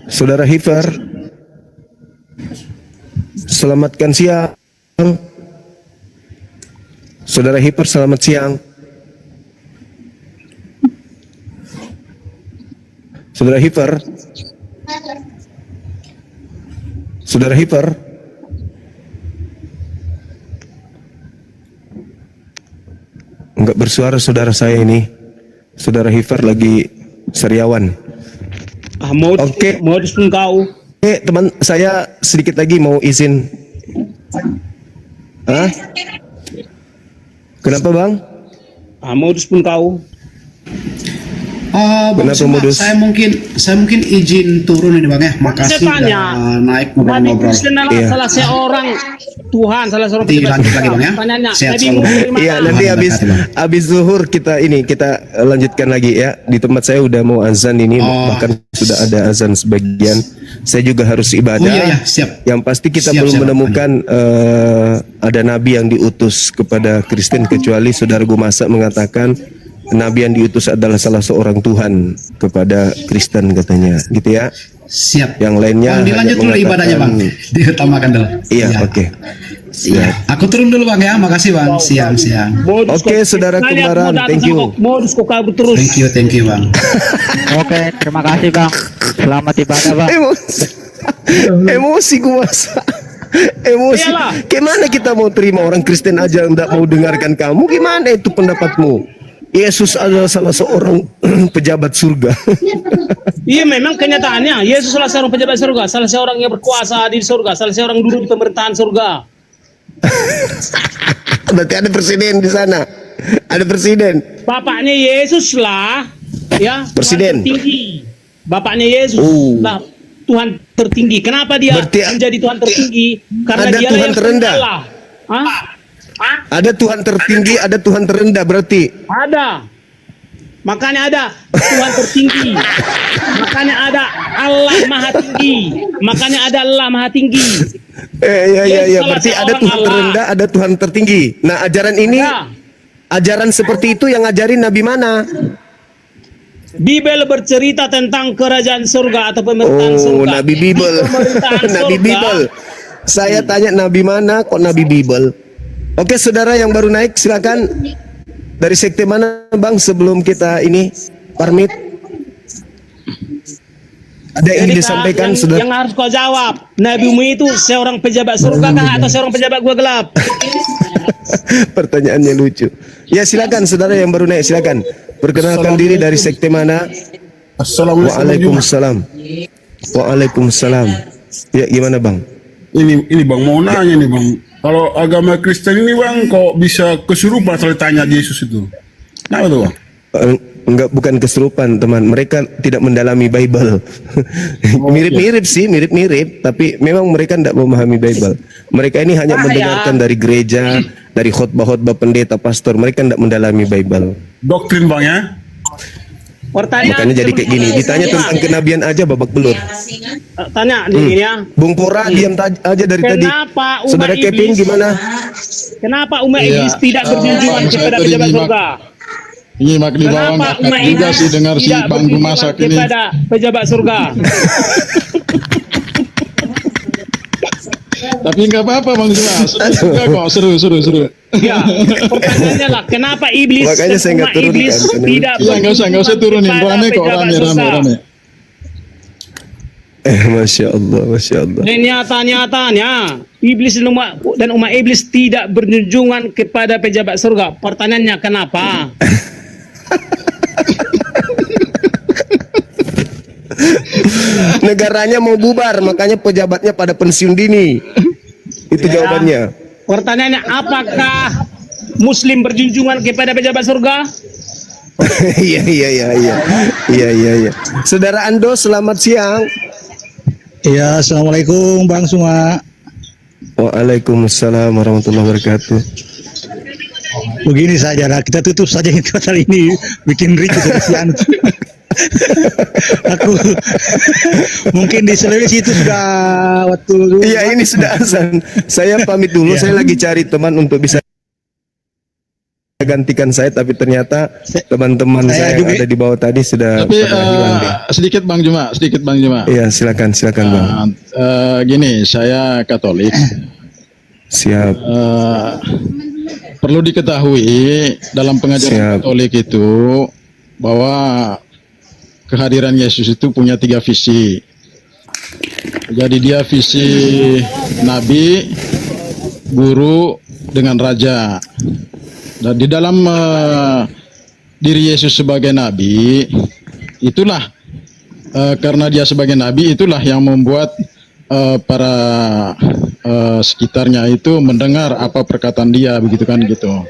Saudara Hiper, selamatkan siang. Saudara Hiper, selamat siang. Saudara Hiper, enggak bersuara saudara saya ini. Saudara Hifer lagi seriawan. Oke. Modus pun kau. Teman saya sedikit lagi mau izin. Hah? Kenapa Bang? Modus pun kau. Bang Kenapa Suma, modus? saya mungkin izin turun ini bang ya. Makasih Saya tanya, udah naik Nabi ngobrol-ngobrol. Kristen adalah Iya. salah seorang Tuhan, salah seorang Nanti pejabat lanjut surga. lagi, Bang, ya. Pertanyaannya, Sehat Nabi selalu. Muhammad dari mana? Iya, nanti Tuhan habis berkati, Bang. habis zuhur kita lanjutkan lagi ya. Di tempat saya udah mau azan ini, Oh. bahkan sudah ada azan sebagian. Saya juga harus ibadah. Oh iya, siap. Yang pasti kita Siap, belum siap, menemukan ada nabi yang diutus kepada Kristen kecuali saudara Gumasa mengatakan nabi yang diutus adalah salah seorang Tuhan kepada Kristen katanya, gitu ya. Siap. Yang lainnya Bang, dilanjut hanya dulu ibadahnya bang. mengatakan- Diutamakan dulu. Iya, oke. Iya. Aku turun dulu bang ya. Makasih bang. Siang. Modus Oke, kau- saudara Saya lihat kembaran, kau datang thank you. sama kau, Modus kau kabur terus. Thank you bang. Oke, terima kasih bang. Selamat ibadah bang. Emosi Gumasa. Emosi. Iyalah. Gimana kita mau terima orang Kristen aja enggak mau dengarkan kamu? Gimana itu pendapatmu? Yesus adalah salah seorang pejabat surga. Iya, memang kenyataannya Yesus salah seorang pejabat surga, salah seorang yang berkuasa di surga, salah seorang duduk di pemerintahan surga. Berarti ada presiden di sana. Ada presiden. Bapaknya Yesus lah, ya. Presiden. Tuhan tertinggi. Bapaknya Yesus lah Tuhan tertinggi. Kenapa dia Berarti menjadi Tuhan tertinggi? Karena ada dia Tuhan yang terendah. Allah. Hah? Ada Tuhan tertinggi, ada Tuhan terendah berarti. Ada. Makanya ada Tuhan tertinggi. Makanya ada Allah Maha Tinggi. Makanya ada Allah Maha Tinggi. Ya. Berarti ada Tuhan Allah. terendah, ada Tuhan tertinggi. Nah, ajaran ini, Ya. ajaran seperti itu yang ngajarin Nabi mana? Bibel bercerita tentang kerajaan surga atau pemerintahan surga. Nabi Bibel. Pemerintahan Nabi surga. Bibel. Saya tanya Nabi mana kok Nabi Bibel? Oke, saudara yang baru naik silakan. Dari sekte mana Bang sebelum kita ini pamit? Ada yang ingin disampaikan saudara? Yang harus kau jawab, Nabimu itu seorang pejabat surga kah atau seorang pejabat gua gelap? Pertanyaannya lucu. Ya silakan saudara yang baru naik silakan. Perkenalkan diri dari sekte mana? Waalaikumsalam. Waalaikumsalam. Ya gimana Bang? Ini Bang mau nanya nih Bang. Kalau agama Kristen ini Bang kok bisa kesurupan setelah tanya Yesus itu? Kenapa tuh Bang? Enggak, bukan kesurupan teman. Mereka tidak mendalami Bible. Mirip-mirip sih, mirip-mirip. Tapi memang mereka tidak memahami Bible. Mereka ini hanya mendengarkan dari gereja, dari khotbah-khotbah pendeta, pastor. Mereka tidak mendalami Bible. Doktrin Bang ya? Makanya jadi kayak gini. Ditanya tentang kenabian aja babak belur. Tanya gini ya. Bung Pora diam aja dari tadi. Kenapa umat Saudara Kevin iblis? gimana? Kenapa umat iblis tidak berjunjungan kepada pejabat surga? Nyimak di bawah Kenapa ngakak umat juga iblis sih dengar si tidak Bang Masak berjunjungan ini. kepada pejabat surga? Tapi nggak apa-apa Bang Juma, seru kok, seru. Ya, pertanyaannya lah, kenapa iblis Makanya saya nggak umat turunkan, iblis karena tidak Iya nggak usah turunin, kepada rame kok, pejabat surga? rame. Masya Allah, Masya Allah. Dan nyata-nyatanya iblis dan umat iblis tidak berjunjungan kepada pejabat surga. Pertanyaannya kenapa? Negaranya mau bubar, makanya pejabatnya pada pensiun dini. Itu Ya. jawabannya. Pertanyaannya apakah Muslim berjunjungan kepada pejabat surga? Iya. Saudara Ando, selamat siang. Ya, assalamualaikum Bang semua. Waalaikumsalam warahmatullahi wabarakatuh. Begini saja lah, kita tutup saja itu kali ini bikin ricu sedesian. Aku mungkin di Sulawesi itu sudah waktu dulu. Iya, ini sudah azan. Saya pamit dulu. Saya lagi cari teman untuk bisa gantikan saya, tapi ternyata teman-teman saya yang ada di bawah tadi sudah Tapi pada hilang deh. sedikit Bang Juma. Iya, silakan Bang. Gini, saya Katolik. Siap. Perlu diketahui dalam pengajaran Katolik itu bahwa kehadiran Yesus itu punya 3 visi. Jadi dia visi nabi, guru, dengan raja. Dan di dalam diri Yesus sebagai nabi, itulah karena dia sebagai nabi, itulah yang membuat para sekitarnya itu mendengar apa perkataan dia, begitu kan gitu.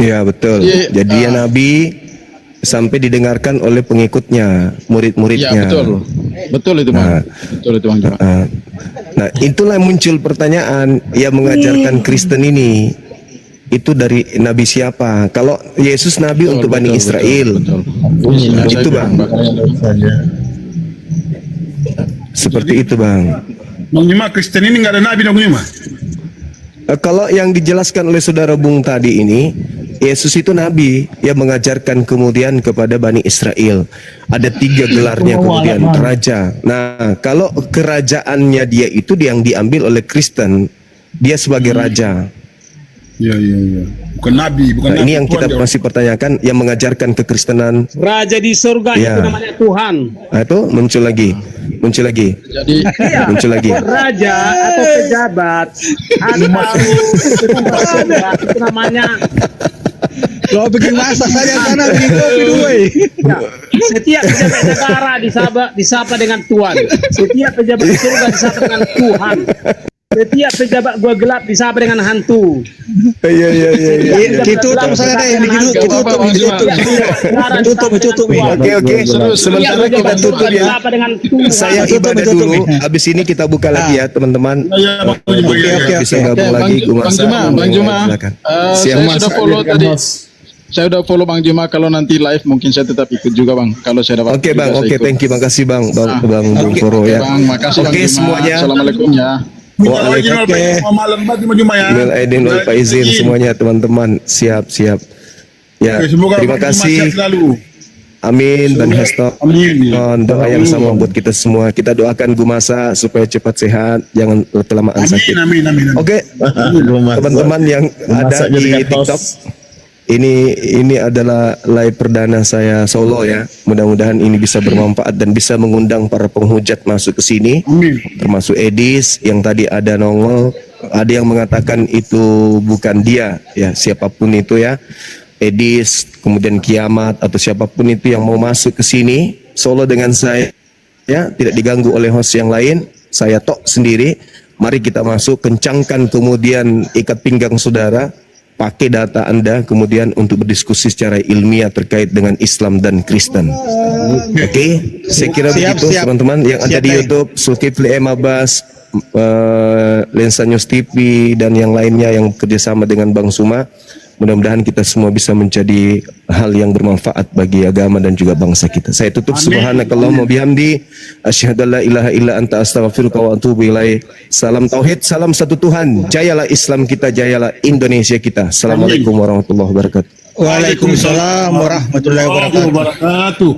Iya betul. Jadi dia nabi sampai didengarkan oleh pengikutnya, murid-muridnya. Iya betul itu Bang. Betul itu Bang. Nah itulah muncul pertanyaan yang mengajarkan Kristen ini. Itu dari nabi siapa? Kalau Yesus nabi untuk Bani Israel. Itu Bang. Seperti itu Bang. Bang Juma, Kristen ini nggak ada nabi dong Juma? Kalau yang dijelaskan oleh saudara Bung tadi ini, Yesus itu nabi yang mengajarkan kemudian kepada Bani Israel. Ada 3 gelarnya kemudian raja. Nah, kalau kerajaannya dia itu yang diambil oleh Kristen, dia sebagai raja. Iya. Bukan nabi, bukan nabi. Ini yang kita masih pertanyakan, yang mengajarkan kekristenan. Raja di surga itu namanya Tuhan. Nah, itu muncul lagi. Jadi muncul lagi. Raja atau pejabat atau itu namanya. Kalau bikin masak saja sana bikin kopi dulu. Setiap pejabat negara disapa dengan Tuhan. Setiap pejabat surga disapa dengan Tuhan. Setiap pejabat gua gelap disapa dengan hantu. Iya. Ditutup saya deh, ditutup. Oke. Sementara kita tutup ya. Disapa dengan Saya ibadah dulu. Habis ini kita buka lagi ya teman-teman. Oke. Bisa gabung lagi. Bang Juma, Silakan. saya sudah follow tadi. Saya udah follow Bang Juma, kalau nanti live mungkin saya tetap ikut juga Bang. Kalau saya dapat. Oke Bang, oke, thank you, makasih Bang Foro ya. Bang, makasih Bang Oke Juma. semuanya. Assalamualaikum ya. Waalaikumsalam. Malam banget Bang Juma ya. Minal aidin wal faizin semuanya teman-teman. Siap. Ya, Oke, semoga terima Bang Juma kasih. sehat selalu. Amin dan Hesto. Amin. Doa yang sama buat kita semua. Kita doakan Gumasa supaya cepat sehat, jangan kelamaan sakit. Amin. Oke, teman-teman yang ada di TikTok, ini adalah live perdana saya solo ya. Mudah-mudahan ini bisa bermanfaat dan bisa mengundang para penghujat masuk ke sini, termasuk Edis yang tadi ada nongol. Ada yang mengatakan itu bukan dia, ya siapapun itu ya. Edis, kemudian Kiamat atau siapapun itu yang mau masuk ke sini solo dengan saya, ya tidak diganggu oleh host yang lain. Saya tok sendiri. Mari kita masuk, kencangkan kemudian ikat pinggang saudara, pakai data Anda kemudian untuk berdiskusi secara ilmiah terkait dengan Islam dan Kristen. Oke, saya kira begitu teman-teman yang ada di YouTube, Zulkifli M. Abbas, Lensa News TV dan yang lainnya yang kerjasama dengan Bang Suma. Mudah-mudahan kita semua bisa menjadi hal yang bermanfaat bagi agama dan juga bangsa kita. Saya tutup subhanakallahumma bihamdi asyhadu an la ilaha illa anta astaghfiruka wa atubu ilaik. Salam tauhid, salam satu Tuhan. Jayalah Islam kita, jayalah Indonesia kita. Assalamualaikum warahmatullahi wabarakatuh. Waalaikumsalam warahmatullahi wabarakatuh.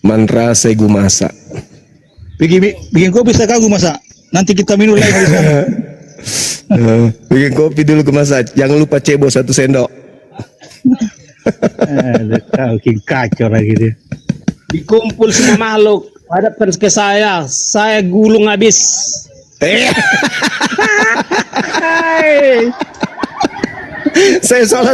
Mantra Segu Masa. Bikin kopi saya kagum masa. Nanti kita minum lagi di sana. Bikin kopi dulu ke Masa. Jangan lupa cebo 1 sendok. Kau kacau lagi dia. Dikumpul semua makhluk, hadapkan ke saya gulung habis. Saya sholat